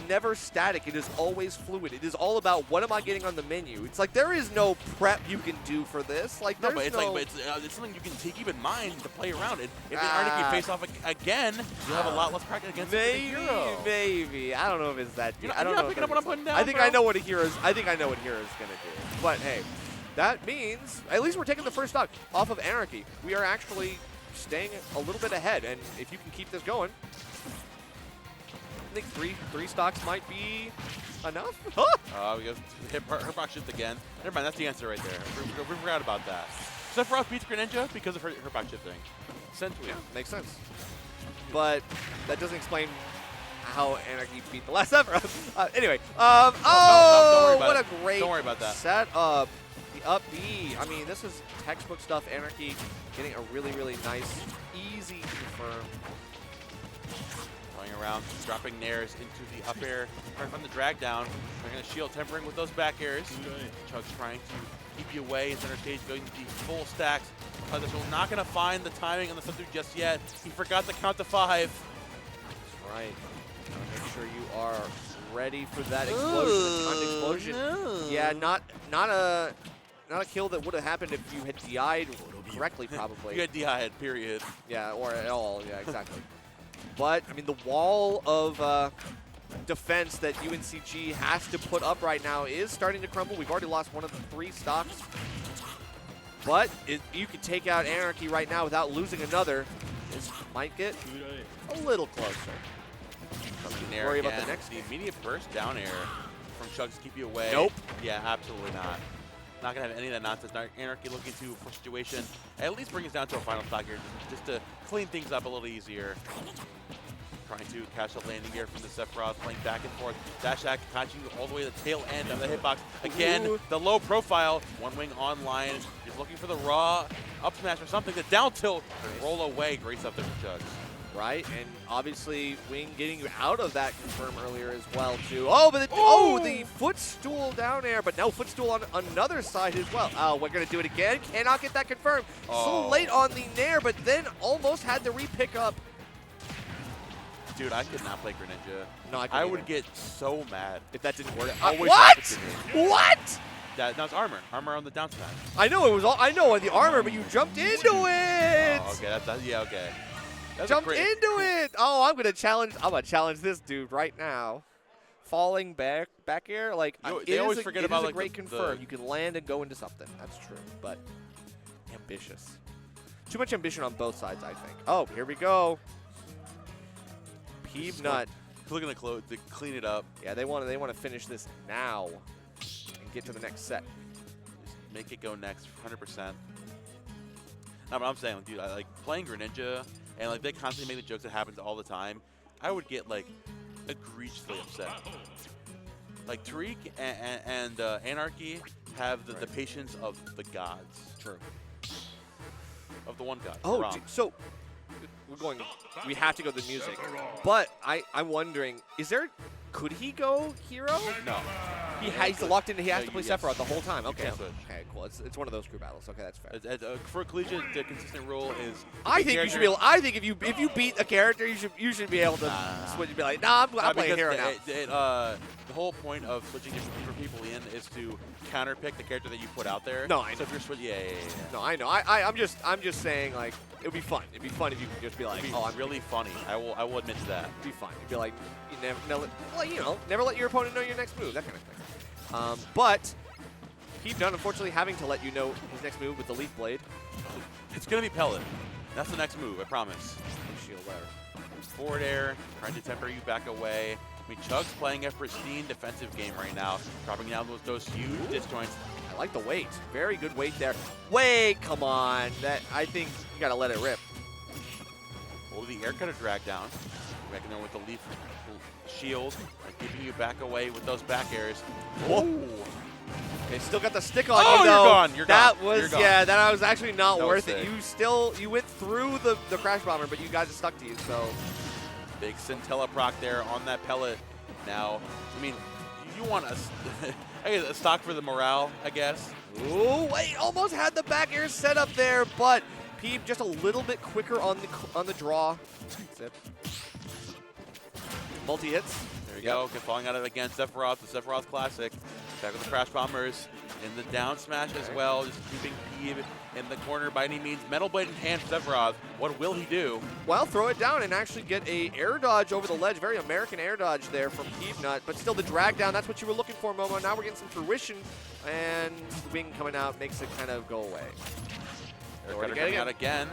never static. It is always fluid. It is all about what am I getting on the menu. It's like there is no prep you can do for this. Like no, but it's something you can keep in mind to play around. If they Arctic face off again, you'll have a lot less practice against the hero. Maybe. I don't know if it's that. I don't know. know. Picking up what I'm putting down. I think I know what hero's gonna do. But hey, that means at least we're taking the first stock off of Anarchy. We are actually staying a little bit ahead, and if you can keep this going, I think three stocks might be enough. We go her box shift again. Never mind, that's the answer right there. We forgot about that. Sephiroth beats Greninja because of her box shifting. Essentially. Yeah, makes sense. But that doesn't explain how Anarchy beat the last Sephiroth. Anyway, don't worry about what it. a great Don't worry about that. setup. The up B. I mean, this is textbook stuff. Anarchy getting a really, really nice, easy confirm. Going around, dropping nairs into the up air, trying to find the drag down. They're going to shield, tempering with those back airs. Chug's trying to keep you away in center stage, going to the full stacks. This will not going to find the timing on the substitute just yet. He forgot to count to 5. That's right. Make sure you are ready for that explosion. The timed explosion. No. Yeah, not a kill that would have happened if you had DI'd correctly, probably. You had DI'd, period. Yeah, or at all. Yeah, exactly. But, I mean, the wall of defense that UNCG has to put up right now is starting to crumble. We've already lost one of the 3 stocks. But you can take out Anarchy right now without losing another. This might get a little closer. Worry about the next. The immediate burst down air from Chugs to keep you away. Nope. Yeah, absolutely not. Not going to have any of that nonsense. Anarchy looking to for situation. At least bring us down to a final stock here just to clean things up a little easier. Trying to catch a landing here from the Sephiroth, playing back and forth. Dash attack, catching all the way to the tail end of the hitbox. Again, the low profile. One wing online. Just looking for the raw up smash or something. The down tilt. Roll away. Great stuff there from Chugs. Right, and obviously Wing getting you out of that confirm earlier as well too. Oh, but the footstool down air, but no footstool on another side as well. Oh, we're gonna do it again. Cannot get that confirmed. So late on the nair, but then almost had the re-pick up. Dude, I could not play Greninja. No, I would get so mad if that didn't work. Always What? That's armor. Armor on the down smash. I know it was all. I know the armor, but you jumped into it. Oh, okay. Yeah. Okay. That's Jumped into it. Oh, I'm gonna challenge this dude right now. Falling back air, like they always forget about like great confirm. You can land and go into something. That's true, but ambitious. Too much ambition on both sides, I think. Oh, here we go. Peanut. Looking to clean it up. Yeah, they want to finish this now and get to the next set. Just make it go next, 100%. No, but I'm saying, dude, I like playing Greninja, and like they constantly make the jokes that happens all the time. I would get like egregiously upset. Like Tariq and Anarchy have the patience of the gods. True. Of the one god. Oh, Ram. so we have to go to the music. But I'm wondering, could he go hero? No. He's locked in. He has to play Sephiroth the whole time. Okay. can't switch. Okay, cool. It's one of those crew battles. Okay, that's fair. For Collegiate, the consistent rule is. I think you should be able. I think if you beat a character, you should be able to switch and be like, nah, I'm playing hero now. The whole point of switching different people in is to counterpick the character that you put out there. No, I know. So if you're switching, yeah. No, I know. I'm just saying, like, it would be fun. It'd be fun if you could just be like, oh, I'm really funny. I will admit to that. It'd be fun. You'd be like, never let your opponent know your next move, that kind of thing. But He's done, unfortunately, having to let you know his next move with the Leaf Blade. It's going to be Pellet. That's the next move, I promise. Shield there. Forward air, trying to temper you back away. I mean, Chug's playing a pristine defensive game right now, dropping down those huge disjoints. I like the weight. Very good weight there. Wait, come on. I think you got to let it rip. Oh, the air cutter drag down. Back in there with the Leaf Shield, keeping you back away with those back airs. Whoa. They still got the stick on you, though. You're gone. You're that gone. was, you're gone. yeah, that was actually not worth sick. it. You went through the Crash Bomber, but you guys are stuck to you, so. Big Scintilla proc there on that pellet. Now, I mean, you want a stock for the morale, I guess. Ooh, wait, almost had the back air set up there, but Peep just a little bit quicker on the draw. Zip. Multi-hits. There you go, falling out of it again. Sephiroth, the Sephiroth Classic. Back with the Crash Bombers in the down smash as well. Just keeping Peep in the corner by any means. Metal Blade in hand for Sephiroth. What will he do? Well, throw it down and actually get a air dodge over the ledge. Very American air dodge there from Peepnut, but still the drag down. That's what you were looking for, Momo. Now we're getting some fruition, and the wing coming out makes it kind of go away. Air coming out again.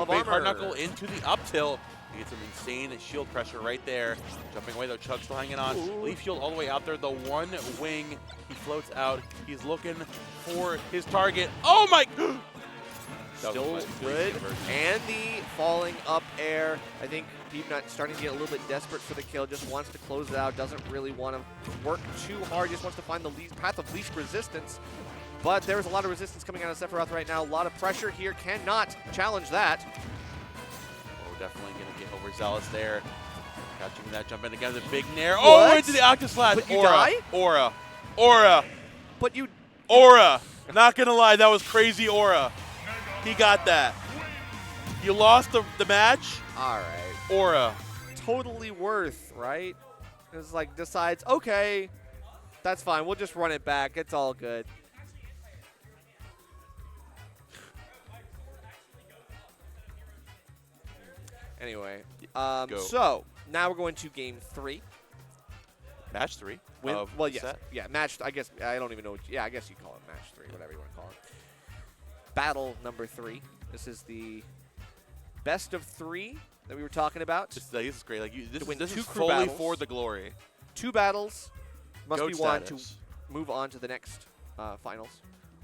Big hard knuckle into the up tilt. He gets some insane shield pressure right there. Jumping away though, Chug still hanging on. Ooh. Leaf shield all the way out there. The one wing, he floats out. He's looking for his target. Oh my! Still good. And the falling up air. I think Peepnut starting to get a little bit desperate for the kill. Just wants to close it out. Doesn't really want to work too hard. Just wants to find the path of least resistance. But there's a lot of resistance coming out of Sephiroth right now. A lot of pressure here. Cannot challenge that. Oh, definitely going to get overzealous there. Catching that jump in again. The big nair. Oh, into the Octa Slash. But you die? Aura. But you... Aura. Not going to lie. That was crazy Aura. He got that. You lost the match. All right. Aura. Totally worth, right? It's like decides, okay, that's fine. We'll just run it back. It's all good. Anyway, so now we're going to game 3. Match 3? Well, yes. Set? Yeah, match, I guess, I don't even know. Yeah, I guess you call it match 3, whatever you want to call it. Battle number 3. This is the best of 3 that we were talking about. This is great. Like this is crew fully battles. for the glory. 2 battles must Goat be won to status. move on to the next finals.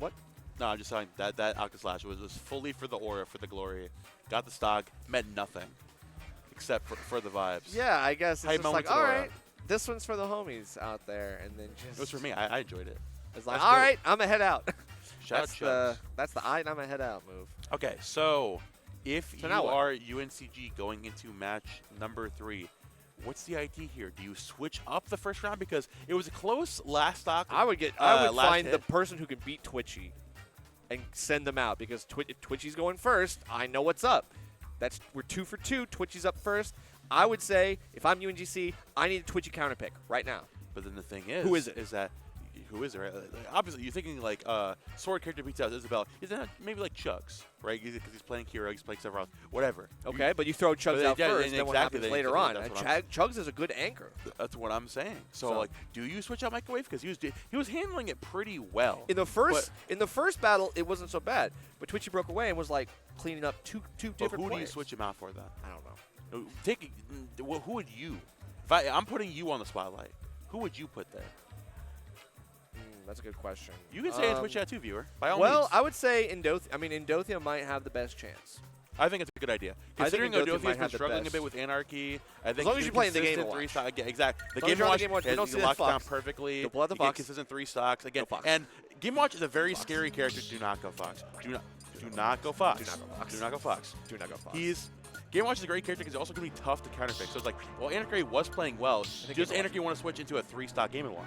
What? No, I'm just saying that Octa Slash was fully for the aura, for the glory. Got the stock, meant nothing except for the vibes. Yeah, I guess it's just like, all right, aura. this one's for the homies out there, and then just. It was for me. I enjoyed it. It's like, all right, I'm a head out. Shout out that's the I'm a head out move. Okay, so if you now what? are UNCG going into match number 3, what's the idea here? Do you switch up the first round because it was a close last stock? I would find the person who can beat Twitchy and send them out because if Twitchy's going first, I know what's up. We're 2 for 2. Twitchy's up first. I would say if I'm UNGC, I need a Twitchy counter pick right now. But then the thing is, who is it? Is that who is there? Obviously, you're thinking like sword character beats out Isabel. Is that maybe like Chugs, right? Because he's playing hero, he's playing several else, whatever. Okay, but you throw Chugs out first, then what happens later on? Exactly Chugs is a good anchor. That's what I'm saying. So like, do you switch out Microwave? Because he was handling it pretty well. In the first battle, it wasn't so bad, but Twitchy broke away and was like cleaning up two different Who players. do you switch him out for then? I don't know. Who would you? If I'm putting you on the spotlight, who would you put there? That's a good question. You can say switch out too, viewer. By all well, means. I would say Indothia. I mean, Indothia might have the best chance. I think it's a good idea. Considering Indothia has been struggling a bit with Anarchy, I think as long as you're playing the Game Watch. Exactly. The Game Watch, you lock down perfectly. Don't pull out the Fox. Consistent 3 stocks. Again, Fox. and Game Watch is a very scary character. Do not go Fox. Do not go Fox. Do not go Fox. Do not go Fox. Do not go Fox. Game Watch is a great character because he's also going to be tough to counterpick. So it's like, well, Anarchy was playing well. Does Anarchy want to switch into a 3-stock Game & Watch?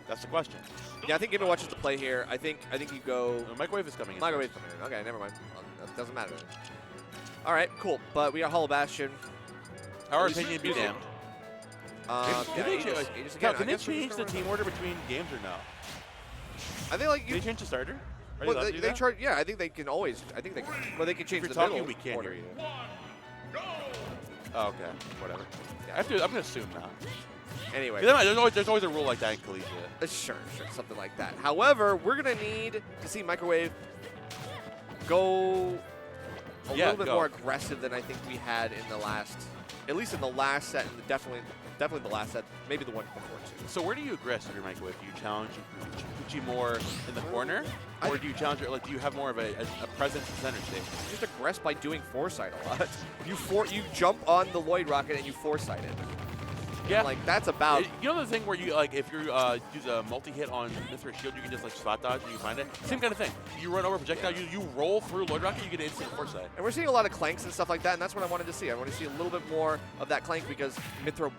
That's the question. Yeah, I think Game & Watch is the play here. I think you go. Microwave is coming in. Microwave is coming in. Okay, never mind. That doesn't matter. All right, cool. But we got Hollow Bastion. Our opinion be damned. Can they change the team order between games or no? I think like Can they change the starter? Well, yeah, I think they can always. I think they can. Well, they can change if the you're middle talking, we can't order. hear you. Oh, okay, whatever. Yeah, I'm gonna assume not. Anyway, there's always a rule like that in Collegiate. Sure, something like that. However, we're gonna need to see Microwave go a little bit more aggressive than I think we had in the last, at least in the last set, and definitely the last set, maybe the one before too. So where do you aggress your Microwave? Do you challenge Gucci more in the corner, or do you challenge her? Like, do you have more of a presence in center stage? Just aggress by doing foresight a lot. You jump on the Lloyd rocket and you foresight it. Yeah, and like that's about. You know the thing where you like if you use a multi-hit on Mr. Shield, you can just like spot dodge and you find it. Same kind of thing. You run over projectile, you roll through Lloyd rocket, you get instant foresight. And we're seeing a lot of clanks and stuff like that, and that's what I wanted to see. I want to see a little bit more of that clank because Winthrop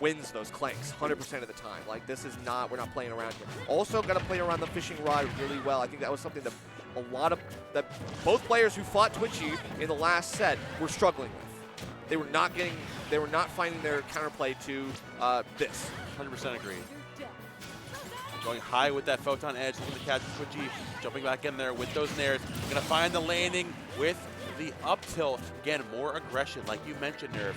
wins those clanks 100% of the time. Like this is not, we're not playing around here. Also got to play around the fishing rod really well. I think that was something that both players who fought Twitchy in the last set were struggling with. They were not finding their counterplay to this. 100% agree. Going high with that photon edge, looking to catch Twitchy, jumping back in there with those nairs. Gonna find the landing with the up tilt. Again, more aggression, like you mentioned, Nerf.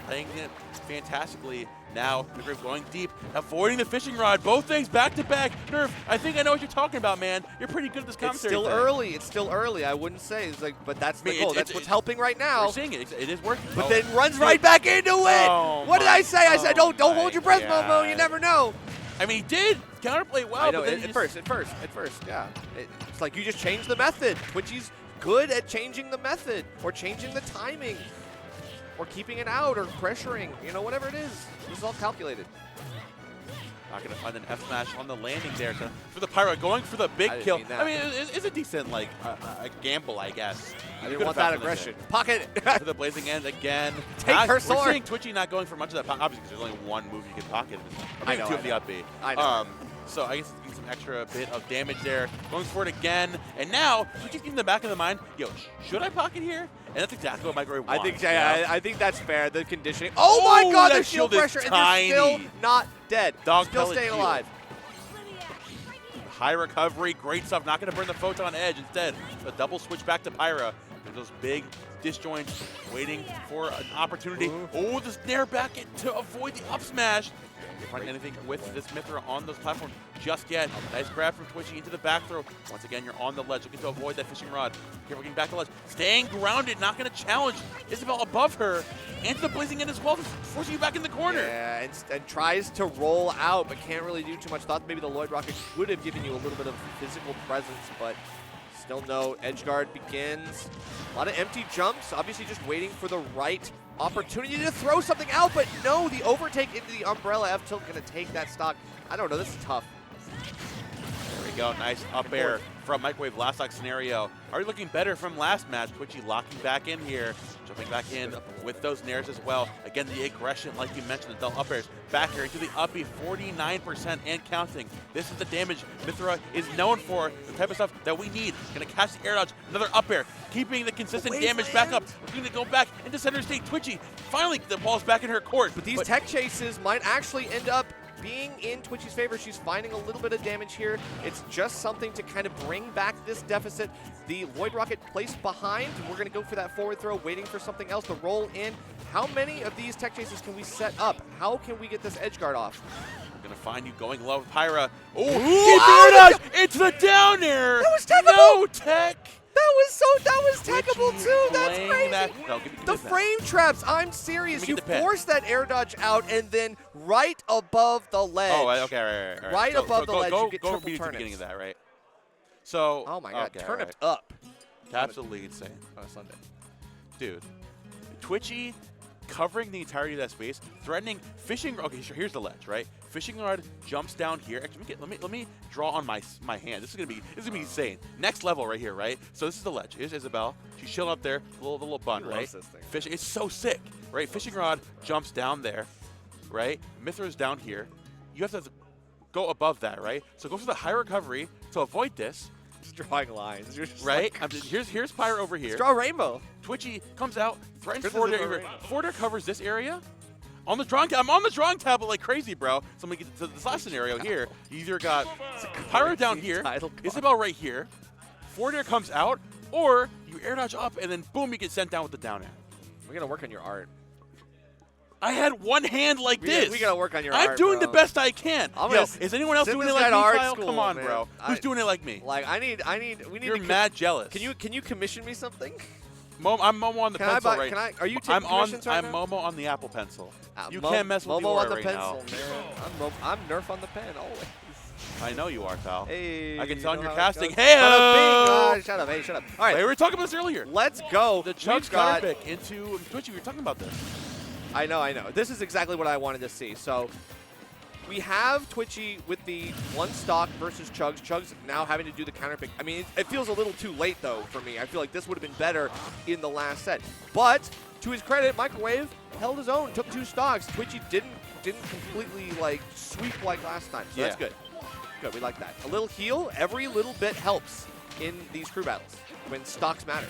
Playing it fantastically. Now, Nerf going deep, avoiding the fishing rod. Both things back to back. Nerf, I think I know what you're talking about, man. You're pretty good at this commentary. It's still early. I wouldn't say. It's like, but that's the goal. That's what's helping right now. We're seeing it. It is working. But then runs right back into it. What did I say? I said, don't hold your breath, Momo. You never know. I mean, he did counterplay well. I know, but then at first, yeah. It's like you just changed the method. Twitchy's good at changing the method or changing the timing or keeping it out or pressuring, whatever it is. This is all calculated. Not going to find an F smash on the landing there for the Pyro, going for the big kill. I mean, it's a decent, like, a gamble, I guess. I didn't want that aggression. Pocket! For the blazing end again. Take her sword! We're seeing Twitchy not going for much of that, obviously, because there's only one move you can pocket. I mean, two of the up B. I know. So I guess it's some extra bit of damage there. Going for it again. And now, Twitchy's in the back of the mind, yo, should I pocket here? And that's exactly what Microwave wants. I think that's fair, the conditioning. Oh my god, there's shield pressure, and they're still not dead. Still staying alive. High recovery, great stuff. Not going to burn the photon edge. Instead, a double switch back to Pyra. Those big disjoints waiting for an opportunity. Oh, the snare back to avoid the up smash. Can't find anything with this Mithra on those platforms just yet. Nice grab from Twitchy into the back throw. Once again, you're on the ledge, looking to avoid that fishing rod. Careful getting back to the ledge. Staying grounded, not going to challenge Isabel above her. And the blazing in as well, forcing you back in the corner. Yeah, and tries to roll out, but can't really do too much. Thought maybe the Lloyd Rocket would have given you a little bit of physical presence, but still no. Edge guard begins. A lot of empty jumps, obviously just waiting for the right opportunity to throw something out, but no, the overtake into the umbrella. F-tilt going to take that stock. I don't know, this is tough. There we go, nice up air from Microwave last stock scenario. Already looking better from last match. Twitchy locking back in here, jumping back in with those nairs as well. Again, the aggression, like you mentioned, the double up airs. Back here into the uppy, 49% and counting. This is the damage Mithra is known for, the type of stuff that we need. Gonna catch the air dodge, another up air, keeping the consistent damage back up. We're gonna go back into center state. Twitchy, finally the ball's back in her court. But these tech chases might actually end up being in Twitchy's favor. She's finding a little bit of damage here. It's just something to kind of bring back this deficit. The Lloyd Rocket placed behind. We're going to go for that forward throw, waiting for something else to roll in. How many of these tech chases can we set up? How can we get this edge guard off? We're going to find you going low with Pyra. Oh, it's the down air. That was techable. No tech. That was techable too. That's crazy. No, give me the frame traps. I'm serious. You force that air dodge out, and then right above the ledge. Oh, okay, right. Right above the ledge, you get go triple to the turnips. beginning of that, right? So. Oh my God, okay, turnip up. Absolutely insane on a Sunday, dude. Twitchy covering the entirety of that space, threatening fishing. Okay, sure. Here's the ledge, right? Fishing rod jumps down here. Actually, let me draw on my hand. This is gonna be insane. Next level right here, right? So this is the ledge. Here's Isabel. She's chilling up there, the little bun, right? Fishing. It's so sick, right? Fishing rod jumps down there, right? Mithra's down here. You have to go above that, right? So go for the high recovery to avoid this. Just drawing lines. You're just right? Like, here's Pyra over here. Let's draw a rainbow. Twitchy comes out, threatens forward air. Forward air covers this area. On the drawing I'm on the drawing tablet like crazy, bro. So I'm gonna get to this last scenario here. You either got Pyra down here, Isabel right here, forward air comes out, or you air dodge up and then boom, you get sent down with the down air. We're gonna work on your art. I had one hand like this. We gotta work on your art. I'm doing the best I can. Is anyone else doing it like me, Kyle? Come on, bro. Who's doing it like me? Like we need. You're mad jealous. Can you commission me something? I'm Momo on the pencil right now. Are you taking commissions right now? I'm Momo on the Apple Pencil. You can't mess with Momo on the right pencil, now. man. I'm Nerf on the pen always. I know you are, pal. Hey, I can tell you're casting. Hey, shut up. Hey, shut up. All right, we were talking about this earlier. Let's go. The Chugs counter pick into Twitchy. We were talking about this. I know. This is exactly what I wanted to see. So we have Twitchy with the one stock versus Chugs. Chugs now having to do the counter pick. I mean, it feels a little too late, though, for me. I feel like this would have been better in the last set. But to his credit, Microwave held his own, took 2 stocks. Twitchy didn't completely, like, sweep like last time. So that's good. Good, we like that. A little heal, every little bit helps in these crew battles when stocks matter.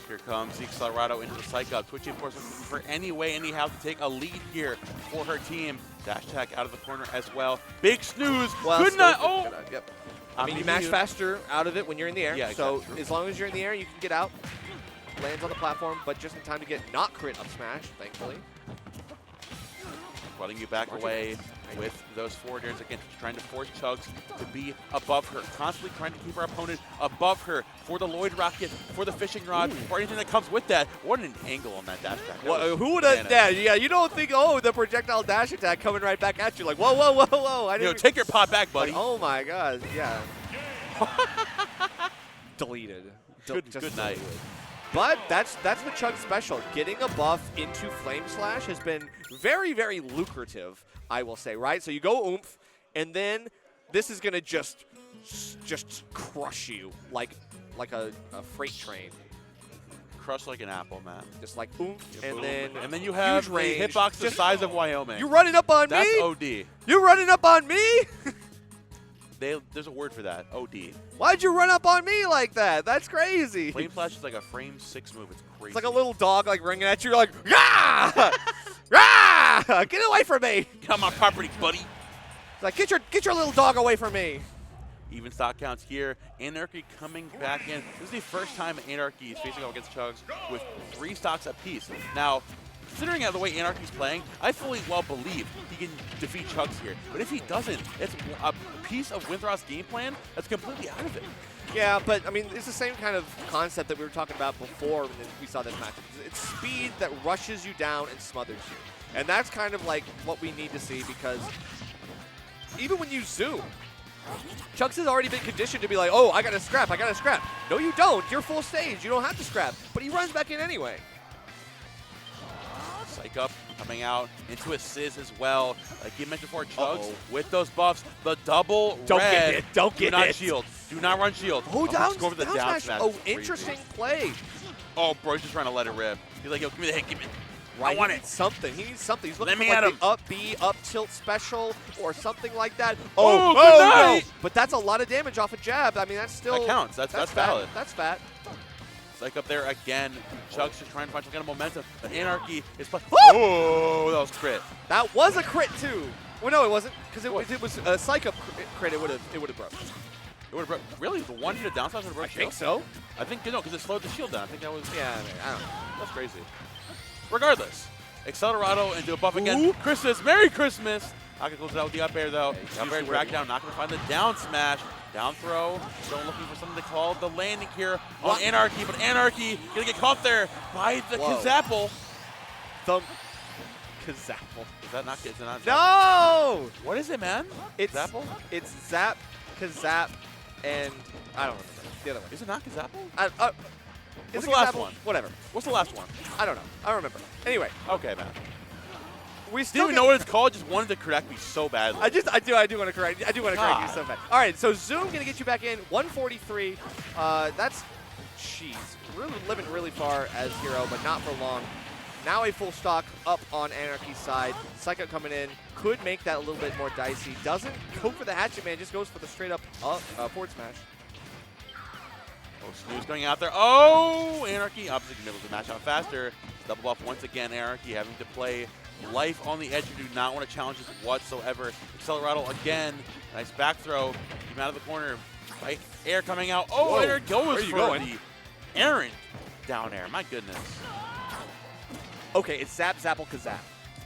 Here comes Zeke Colorado into the psych up. Twitchy, of course, looking for any way, anyhow to take a lead here for her team. Dash attack out of the corner as well. Big snooze. Well, good night. Oh. Yep. I mean, you mash faster out of it when you're in the air. Yeah, so exactly. as long as you're in the air, you can get out. Lands on the platform, but just in time to get not crit up smash, thankfully. Letting you back away with those forward airs again, trying to force Chugs to be above her, constantly trying to keep our opponent above her for the Lloyd Rocket, for the fishing rod, for anything that comes with that. What an angle on that dash attack. Well, who would have? Yeah, you don't think, the projectile dash attack coming right back at you, like whoa. I didn't. Take your pot back, buddy. Like, oh my God, yeah. Deleted. Good night. But that's the Chug special. Getting a buff into Flame Slash has been very, very lucrative, I will say, right? So you go oomph, and then this is going to just crush you like a freight train. Crush like an apple, man. Just like oomph, and then you have a hitbox the size of Wyoming. You're running up on me? That's OD. You're running up on me? There's a word for that, OD. Why'd you run up on me like that? That's crazy. Flame Flash is like a frame 6 move. It's crazy. It's like a little dog like ringing at you. You're like, Rah! Rah! Get away from me. Get on my property, buddy. It's like, get your little dog away from me. Even stock counts here. Anarchy coming back in. This is the first time Anarchy is facing off against Chugs with 3 stocks apiece. Now, considering how the way Anarchy's playing, I fully well believe he can defeat Chugs here. But if he doesn't, it's a piece of Winthrop's game plan that's completely out of it. Yeah, but, I mean, it's the same kind of concept that we were talking about before when we saw this match. It's speed that rushes you down and smothers you. And that's kind of like what we need to see, because even when you zoom, Chugs has already been conditioned to be like, oh, I got to scrap. No, you don't. You're full stage. You don't have to scrap. But he runs back in anyway. Psych up, coming out into a Sizz as well. Like you mentioned before, Chugs with those buffs, the double red. Don't get not hit. Shield. Do not run shield. Oh, down smash. Oh, interesting play. Oh, bro, he's just trying to let it rip. He's like, yo, give me the hit, give me. Right, I want it. Something. He needs something. He's looking Let me for like at him. the up B, up tilt special or something like that. Oh, no. But that's a lot of damage off a jab. I mean, that's still. That counts. That's valid. That's fat. Psych up there again. Chugs just trying to find some kind of momentum. But Anarchy is playing. Oh, that was crit. That was a crit, too. Well, no, it wasn't, because What? if it was a psych up crit, it would have broke. It would have broke. Really? The one hit of down smash would have broke I shield? think so. I think, no, because it slowed the shield down. I think that was, Yeah, I don't know. that's crazy. Regardless, Accelerado into a buff again. Ooh. Christmas, Merry Christmas. Not gonna close it out with the up air though. Yeah, Up air drag down, not gonna find the down smash. Down throw, still looking for something to call the landing here on What? Anarchy, but Anarchy gonna get caught there by the Whoa. Kazapple. Thumb. Kazapple. Is that not, is it not? No! What is it, man? It's Kazapple? It's Zap, Kazap, and I don't remember the other one. Is it not Kazapple? Is What's it the last Kazapple? one? Whatever. What's the last one? I don't know. I don't remember. Anyway, Okay, man. we Didn't still even get- know what it's called, just wanted to correct me so badly. I do want to correct you. I do want to correct you God. so bad. All right, so Zoom gonna get you back in 143. That's, jeez, really living really far as hero, but not for long. Now a full stock up on Anarchy's side. Psycho coming in could make that a little bit more dicey. Doesn't go for the hatchet man, just goes for the straight up forward smash. Oh, Snooze going out there. Oh, Anarchy opposite middle to match out faster. Double buff once again. Anarchy having to play life on the edge. You do not want to challenge this whatsoever. Accelerado again. Nice back throw. Keep him out of the corner. Right air coming out. Oh, Whoa. Anarchy goes Where you for going? the errant down air. My goodness. Okay, it's Zap, Zapple, Kazap.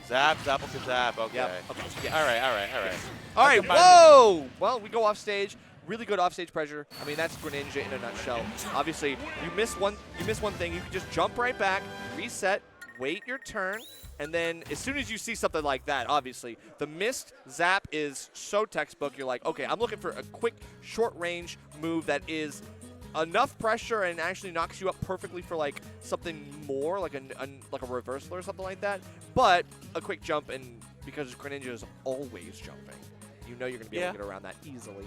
Zap, Zapple, Kazap. Okay. Yep. Okay. Yeah. All right, all right, all right. All right. Combined- Whoa! Well, we go off stage. Really good offstage pressure. I mean, that's Greninja in a nutshell. Obviously, you miss one thing, you can just jump right back, reset, wait your turn, and then as soon as you see something like that, obviously, the missed zap is so textbook. You're like, okay, I'm looking for a quick, short-range move that is enough pressure and actually knocks you up perfectly for like something more, like a reversal or something like that. But a quick jump, and because Greninja is always jumping, you know you're going to be able to get around that easily.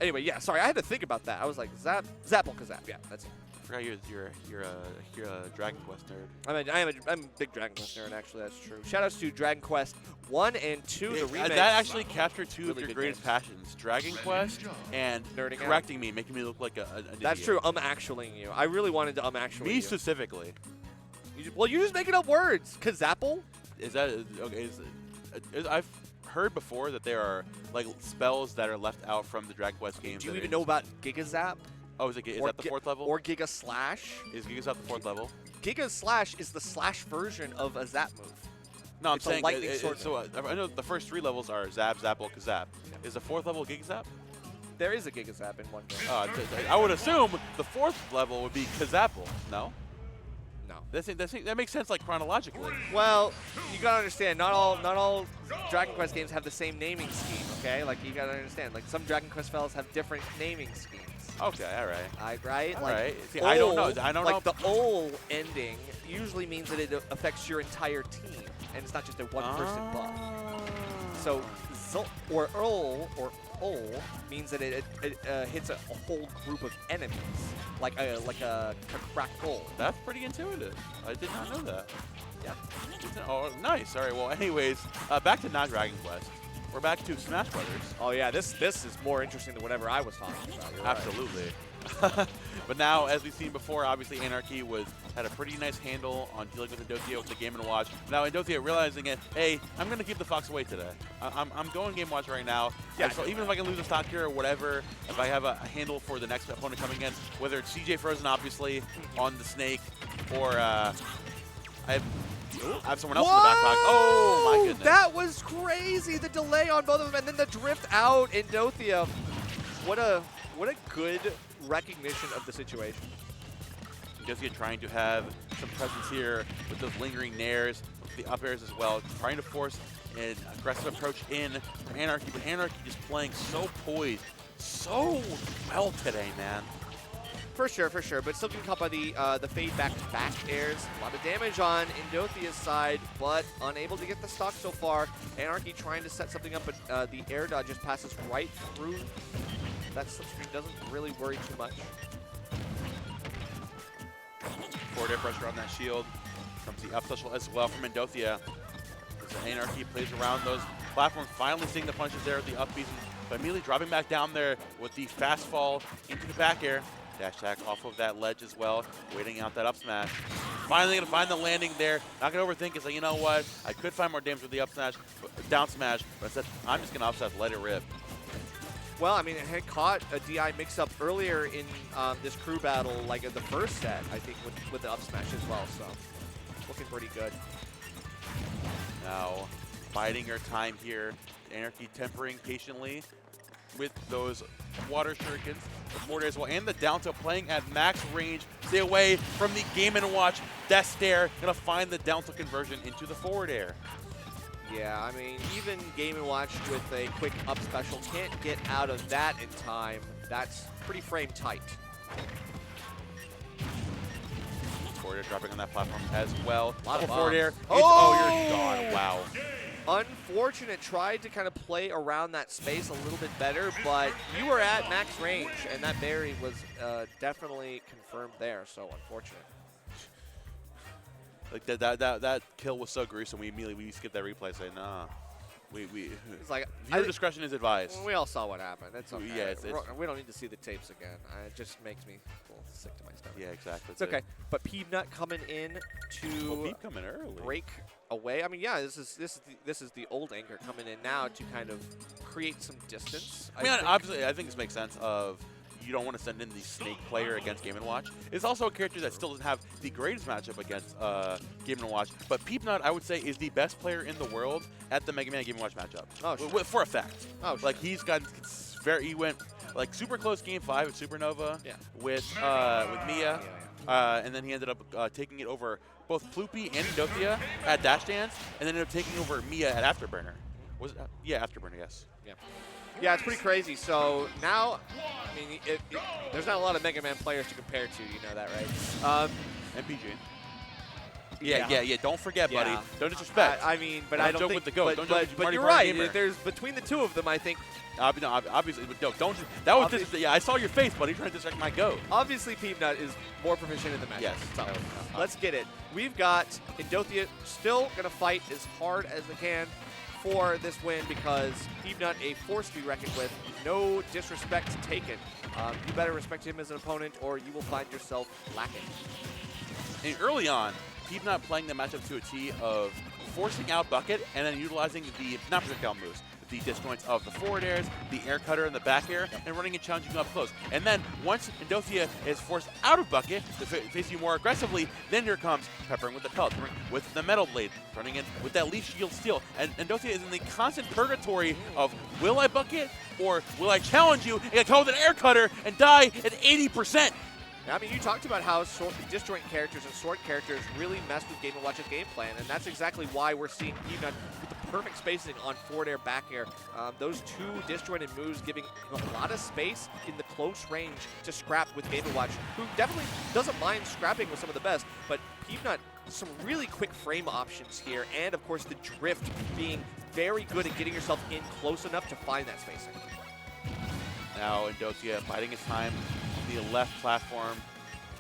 Anyway, yeah, sorry, I had to think about that. I was like, Zapple Kazap, yeah, that's it. I forgot you're a Dragon Quest nerd. I'm a big Dragon Quest nerd, actually, that's true. Shoutouts to Dragon Quest 1 and 2, the remakes. That actually captured two of Really your good greatest games. passions, Dragon Quest and Nerding out. correcting me, making me look like an That's idiot. true, actuallying you. I really wanted to actually Me you. specifically. Well, you're just making up words. Kazapple? Is that okay? I've heard before that there are like spells that are left out from the Dragon Quest games. Do you that even are- know about Giga Zap? Oh, is that the fourth level? Or Giga Slash? Is Giga Zap the fourth level? Giga Slash is the slash version of a Zap move. No, I'm It's a saying lightning sword so. I know the first three levels are Zap, Zapple, Kazap. Is the fourth level Giga Zap? There is a Giga Zap in one game. I would assume the fourth level would be Kazapple. No. No. That makes sense, like chronologically. Well, you gotta understand, not all Dragon Quest games have the same naming scheme, okay? Like, you gotta understand, like, some Dragon Quest files have different naming schemes. Okay, all right. Right? All Like, right. See, I don't know. I don't like know. the ol ending usually means that it affects your entire team, and it's not just a one-person buff. So, or ol means that it hits a whole group of enemies, like a crackle. That's pretty intuitive. I did not know that. Yeah. Oh, nice. All right. Well, anyways, back to not Dragon Quest. We're back to Smash Brothers. Oh yeah, this is more interesting than whatever I was talking about. You're right. Absolutely. But now, as we've seen before, obviously Anarchy had a pretty nice handle on dealing with Indothea with the Game & Watch. Now Indothea realizing it, hey, I'm going to keep the Fox away today. I'm going Game & Watch right now. Yeah. So even if I can lose a stock here or whatever, if I have a handle for the next opponent coming in, whether it's CJ Frozen, obviously, on the Snake, or I have someone else in the back pocket. Oh, my goodness. That was crazy, the delay on both of them, and then the drift out in Indothea. What a good recognition of the situation. Indothea trying to have some presence here with those lingering nairs, the up airs as well, trying to force an aggressive approach in from Anarchy, but Anarchy just playing so poised, so well today, man. For sure, but still getting caught by the fade back-to-back airs. A lot of damage on Indothea's side, but unable to get the stock so far. Anarchy trying to set something up, but the air dodge just passes right through. That slipstream doesn't really worry too much. Forward air pressure on that shield. Comes the up special as well from Indothea. As Anarchy plays around those platforms, finally seeing the punches there with the up beats, but immediately dropping back down there with the fast fall into the back air. Dash attack off of that ledge as well, waiting out that up smash. Finally going to find the landing there. Not going to overthink it. Say, you know what? I could find more damage with the up smash, down smash, but instead I'm just going to up smash, let it rip. Well, I mean, it had caught a DI mix-up earlier in this crew battle, like in the first set, I think, with the up smash as well. So, looking pretty good. Now, biding her time here. Anarchy tempering patiently with those water shurikens, the forward air as well, and the down tilt playing at max range. Stay away from the Game & Watch. Death Stare gonna find the down tilt conversion into the forward air. Yeah, I mean, even Game & Watch with a quick up special can't get out of that in time. That's pretty frame tight. Forward air dropping on that platform as well. Lot of forward air. bombs. Oh, you're gone. Wow. Unfortunate, tried to kind of play around that space a little bit better, but you were at max range, and that berry was definitely confirmed there, so unfortunate. Like that kill was so gruesome. We immediately skipped that replay. Say, nah, It's like viewer discretion is advised. We all saw what happened. It's okay. Yeah, it's we don't need to see the tapes again. It just makes me a little sick to my stomach. Yeah, exactly. It's okay. But Peanut coming in to Peep coming early. Break away. I mean, yeah, this is the old anchor coming in now to kind of create some distance. I mean, obviously, I think this makes sense of you don't want to send in the Snake player against Game & Watch. It's also a character that still doesn't have the greatest matchup against Game & Watch, but Peepnut, I would say, is the best player in the world at the Mega Man Game & Watch matchup. Oh, sure. For a fact. Oh, sure. Like, he went like super close Game 5 at Supernova with Mia, and then he ended up taking it over both Ploopy and Dorothea at Dash Dance, and then ended up taking over Mia at Afterburner. Was it? Yeah, Afterburner, yes. Yeah. Yeah, it's pretty crazy. So now, I mean, there's not a lot of Mega Man players to compare to. You know that, right? MPG. Yeah. Don't forget, buddy. Don't disrespect. I mean, but don't I don't joke think. with the GOAT. But you're right. There's between the two of them, I think. No, obviously, but don't. That was just. Yeah, I saw your face, buddy. Trying to disrespect my GOAT. Obviously, Peanut is more proficient in the match. Yes. So let's get it. We've got Indothea still gonna fight as hard as they can for this win because Peanut a force to be reckoned with. No disrespect taken. You better respect him as an opponent, or you will find yourself lacking. And early on, Peanut playing the matchup to a T of forcing out Bucket and then utilizing the not projectile moves, the disjoints of the forward airs, the air cutter, and the back air, and running and challenging up close. And then once Indothea is forced out of Bucket to face you more aggressively, then here comes peppering with the pellets, with the metal blade, running in with that leaf shield steal. And Indothea is in the constant purgatory of will I Bucket or will I challenge you and get caught with an air cutter and die at 80%? I mean, you talked about how disjoint characters and sort characters really mess with Game & Watch's game plan, and that's exactly why we're seeing Peanut with the perfect spacing on forward air, back air. Those two disjointed moves giving him a lot of space in the close range to scrap with Game & Watch, who definitely doesn't mind scrapping with some of the best, but Peanut, some really quick frame options here, and of course the drift being very good at getting yourself in close enough to find that spacing. Now Indothea biding his time on the left platform.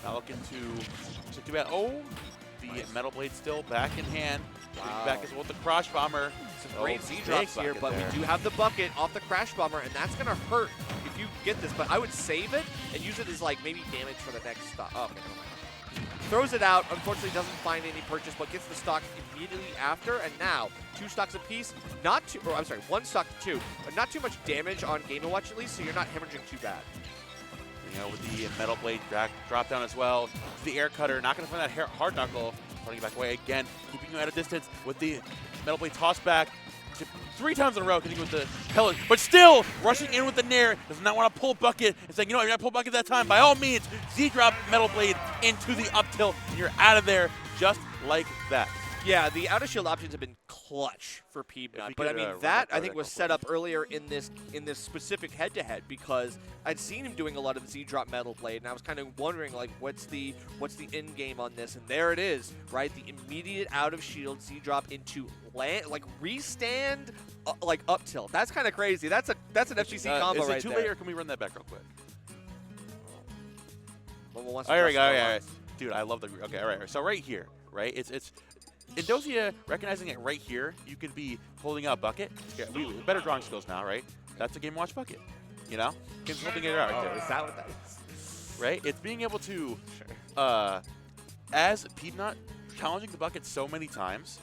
Now looking to too bad. Oh, the metal blade still back in hand. Wow. Back as well with the crash bomber. Some great Z-drops here, but we do have the bucket off the crash bomber, and that's going to hurt if you get this. But I would save it and use it as like maybe damage for the next stop. Oh, okay, never mind. Throws it out, unfortunately doesn't find any purchase, but gets the stock immediately after, and now 2 stocks apiece, one stock to 2, but not too much damage on Game & Watch at least, so you're not hemorrhaging too bad. You know, with the metal blade drop down as well, the air cutter, not going to find that hard knuckle, running back away again, keeping you at a distance with the metal blade toss back. 3 times in a row, hitting with the pellet, but still rushing in with the nair. Does not want to pull Bucket and saying, you know what, you're not pull Bucket that time. By all means, Z-drop metal blade into the up tilt, and you're out of there just like that. Yeah, the outer shield options have been clutch for Peanut, but I mean that I think was set up earlier in this specific head-to-head because I'd seen him doing a lot of Z-drop metal blade, and I was kind of wondering like what's the end game on this, and there it is, right? The immediate out of shield Z-drop into land, like restand, like up tilt. That's kind of crazy. That's an FGC combo right there. Is it too late, or can we run that back real quick? Well, here we go. Yeah, dude, I love the. Okay, all right. So right here, right? It's. Indothea, recognizing it right here, you could be holding out Bucket. Yeah, better drawing skills now, right? That's a Game & Watch Bucket, you know? Holding it out right there. Is that what that is? Right? It's being able to as Peanut challenging the bucket so many times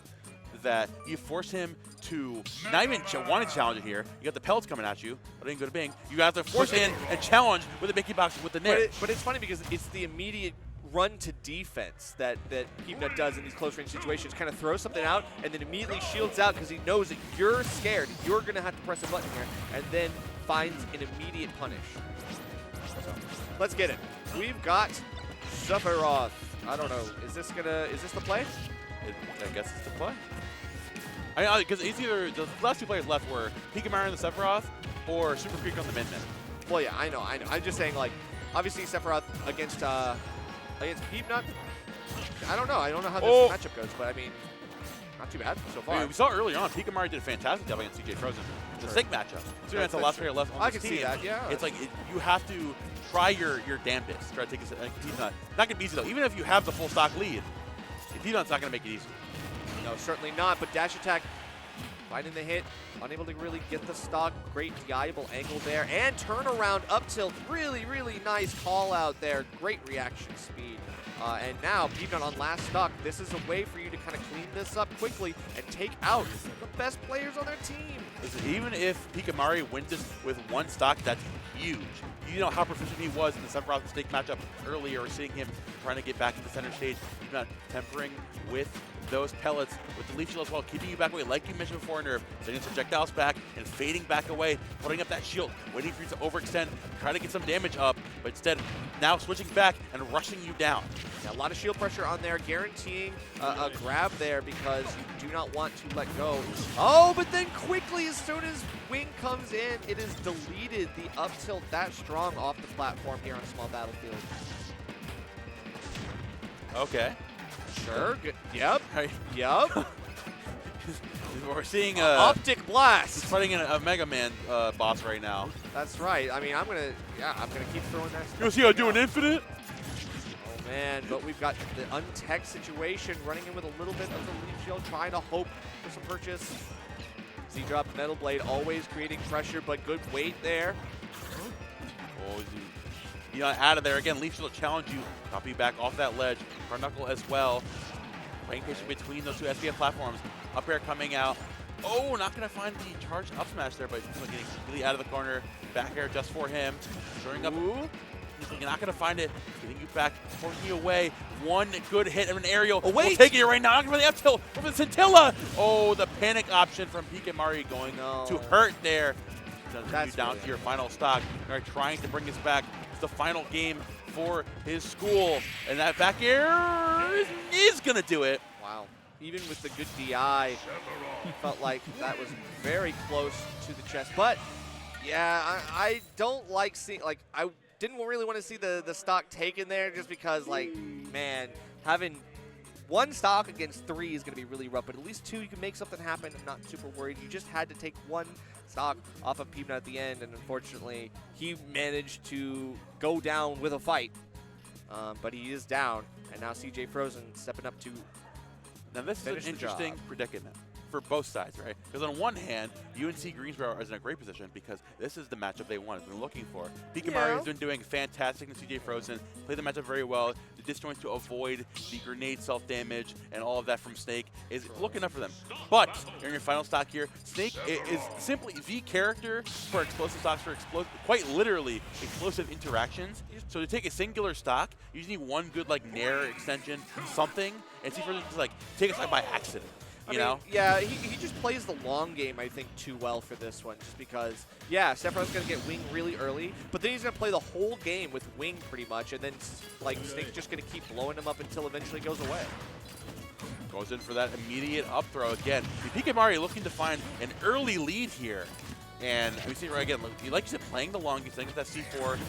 that you force him to not even want to challenge it here. You got the pellets coming at you, but it ain't good to bing. You have to force in and challenge with the Mickey box with the net. But it's funny because it's the immediate run to defense that Peanut does in these close range situations. Kind of throws something out and then immediately shields out because he knows that you're scared. You're going to have to press a button here, and then finds an immediate punish. So let's get it. We've got Sephiroth. I don't know. Is this the play? I guess it's the play. Because it's either the last two players left were Pikachu and the Sephiroth or Super Creek on the Min. Well, yeah, I know. I'm just saying, like, obviously Sephiroth against Peanut. I don't know. I don't know how this matchup goes, but I mean, not too bad so far. I mean, we saw early on Pikachu did a fantastic job against CJ Frozen. It's a sick matchup. So that's the last player left on this team. I can see that. Yeah. It's like you have to try your damnedest. Try to take this. Peanut. Not gonna be easy though. Even if you have the full stock lead, Peanut's not gonna make it easy. No, certainly not, but dash attack, finding the hit, unable to really get the stock. Great DIable angle there, and turnaround up tilt. Really, really nice call out there. Great reaction speed. And now, Peanut on last stock. This is a way for you to kind of clean this up quickly and take out the best players on their team. Listen, even if Pikachu wins this with one stock, that's huge. You know how proficient he was in the Sephiroth Mistake matchup earlier, seeing him trying to get back into center stage. He's not tempering with those pellets with the leaf shield as well, keeping you back away, like you mentioned before, Nerve, sending projectiles back and fading back away, putting up that shield, waiting for you to overextend, trying to get some damage up, but instead now switching back and rushing you down. Yeah, a lot of shield pressure on there, guaranteeing a grab there because you do not want to let go. Oh, but then quickly, as soon as Wing comes in, it is deleted. The up tilt that strong off the platform here on Small Battlefield. Okay. Sure. Good. Yep. Right. Yep. We're seeing Optic Blast. He's fighting a Mega Man boss right now. That's right. I mean, I'm gonna keep throwing that. You see how I do an infinite? Oh man, but we've got the untech situation, running in with a little bit of the leaf shield, trying to hope for some purchase. Z-drop Metal Blade, always creating pressure, but good weight there. Oh, out of there again. Leaf shield will challenge you, copy you back off that ledge. Front knuckle as well. Playing patient between those two SBF platforms. Up air coming out. Oh, not going to find the charged up smash there, but getting completely out of the corner. Back air just for him. Showing up. Ooh. You're not going to find it. Getting you back, forcing you away. One good hit of an aerial. Oh, wait. We'll take it right now. For the up tilt from the Scintilla. Oh, the panic option from Pikachu going to hurt there. That's you down to your final stock. They're trying to bring us back. It's the final game for his school. And that back air is going to do it. Wow. Even with the good DI, felt like that was very close to the chest. But, yeah, I don't like seeing, like, I didn't really want to see the stock taken there just because, like, man, having one stock against three is going to be really rough. But at least two, you can make something happen. I'm not super worried. You just had to take one stock off of Peanut at the end, and unfortunately, he managed to go down with a fight. But he is down, and now CJ Frozen stepping up to now this is an interesting predicament for both sides, right? Because on one hand, UNC Greensboro is in a great position because this is the matchup they wanted, been looking for. Pikachu has been doing fantastic in CJ Frozen, played the matchup very well. The disjoints to avoid the grenade self-damage and all of that from Snake is looking up for them. But in your final stock here, Snake is simply the character for explosive stocks, for quite literally explosive interactions. So to take a singular stock, you just need one good like nair extension, something, and see if just like take a stock by accident. You know? Yeah, he just plays the long game, I think, too well for this one. Just because, yeah, Sephiroth's going to get Wing really early, but then he's going to play the whole game with Wing pretty much, and then, like, Snake's just going to keep blowing him up until eventually goes away. Goes in for that immediate up throw again. Pikachu looking to find an early lead here. And we see right again, like you said, playing the long game, with that C4,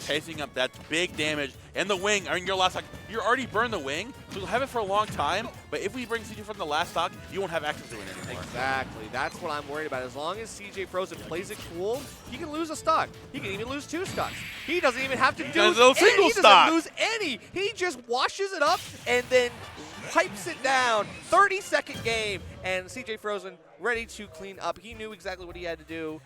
chasing up that big damage, and the Wing. I mean, your last stock, you already burned the Wing, so you'll have it for a long time. But if we bring CJ from the last stock, you won't have access to it anymore. Exactly. That's what I'm worried about. As long as CJ Frozen plays it cool, he can lose a stock. He can even lose two stocks. He doesn't even have to do any. He doesn't lose any. He just washes it up and then wipes it down. 30-second game, and CJ Frozen ready to clean up. He knew exactly what he had to do.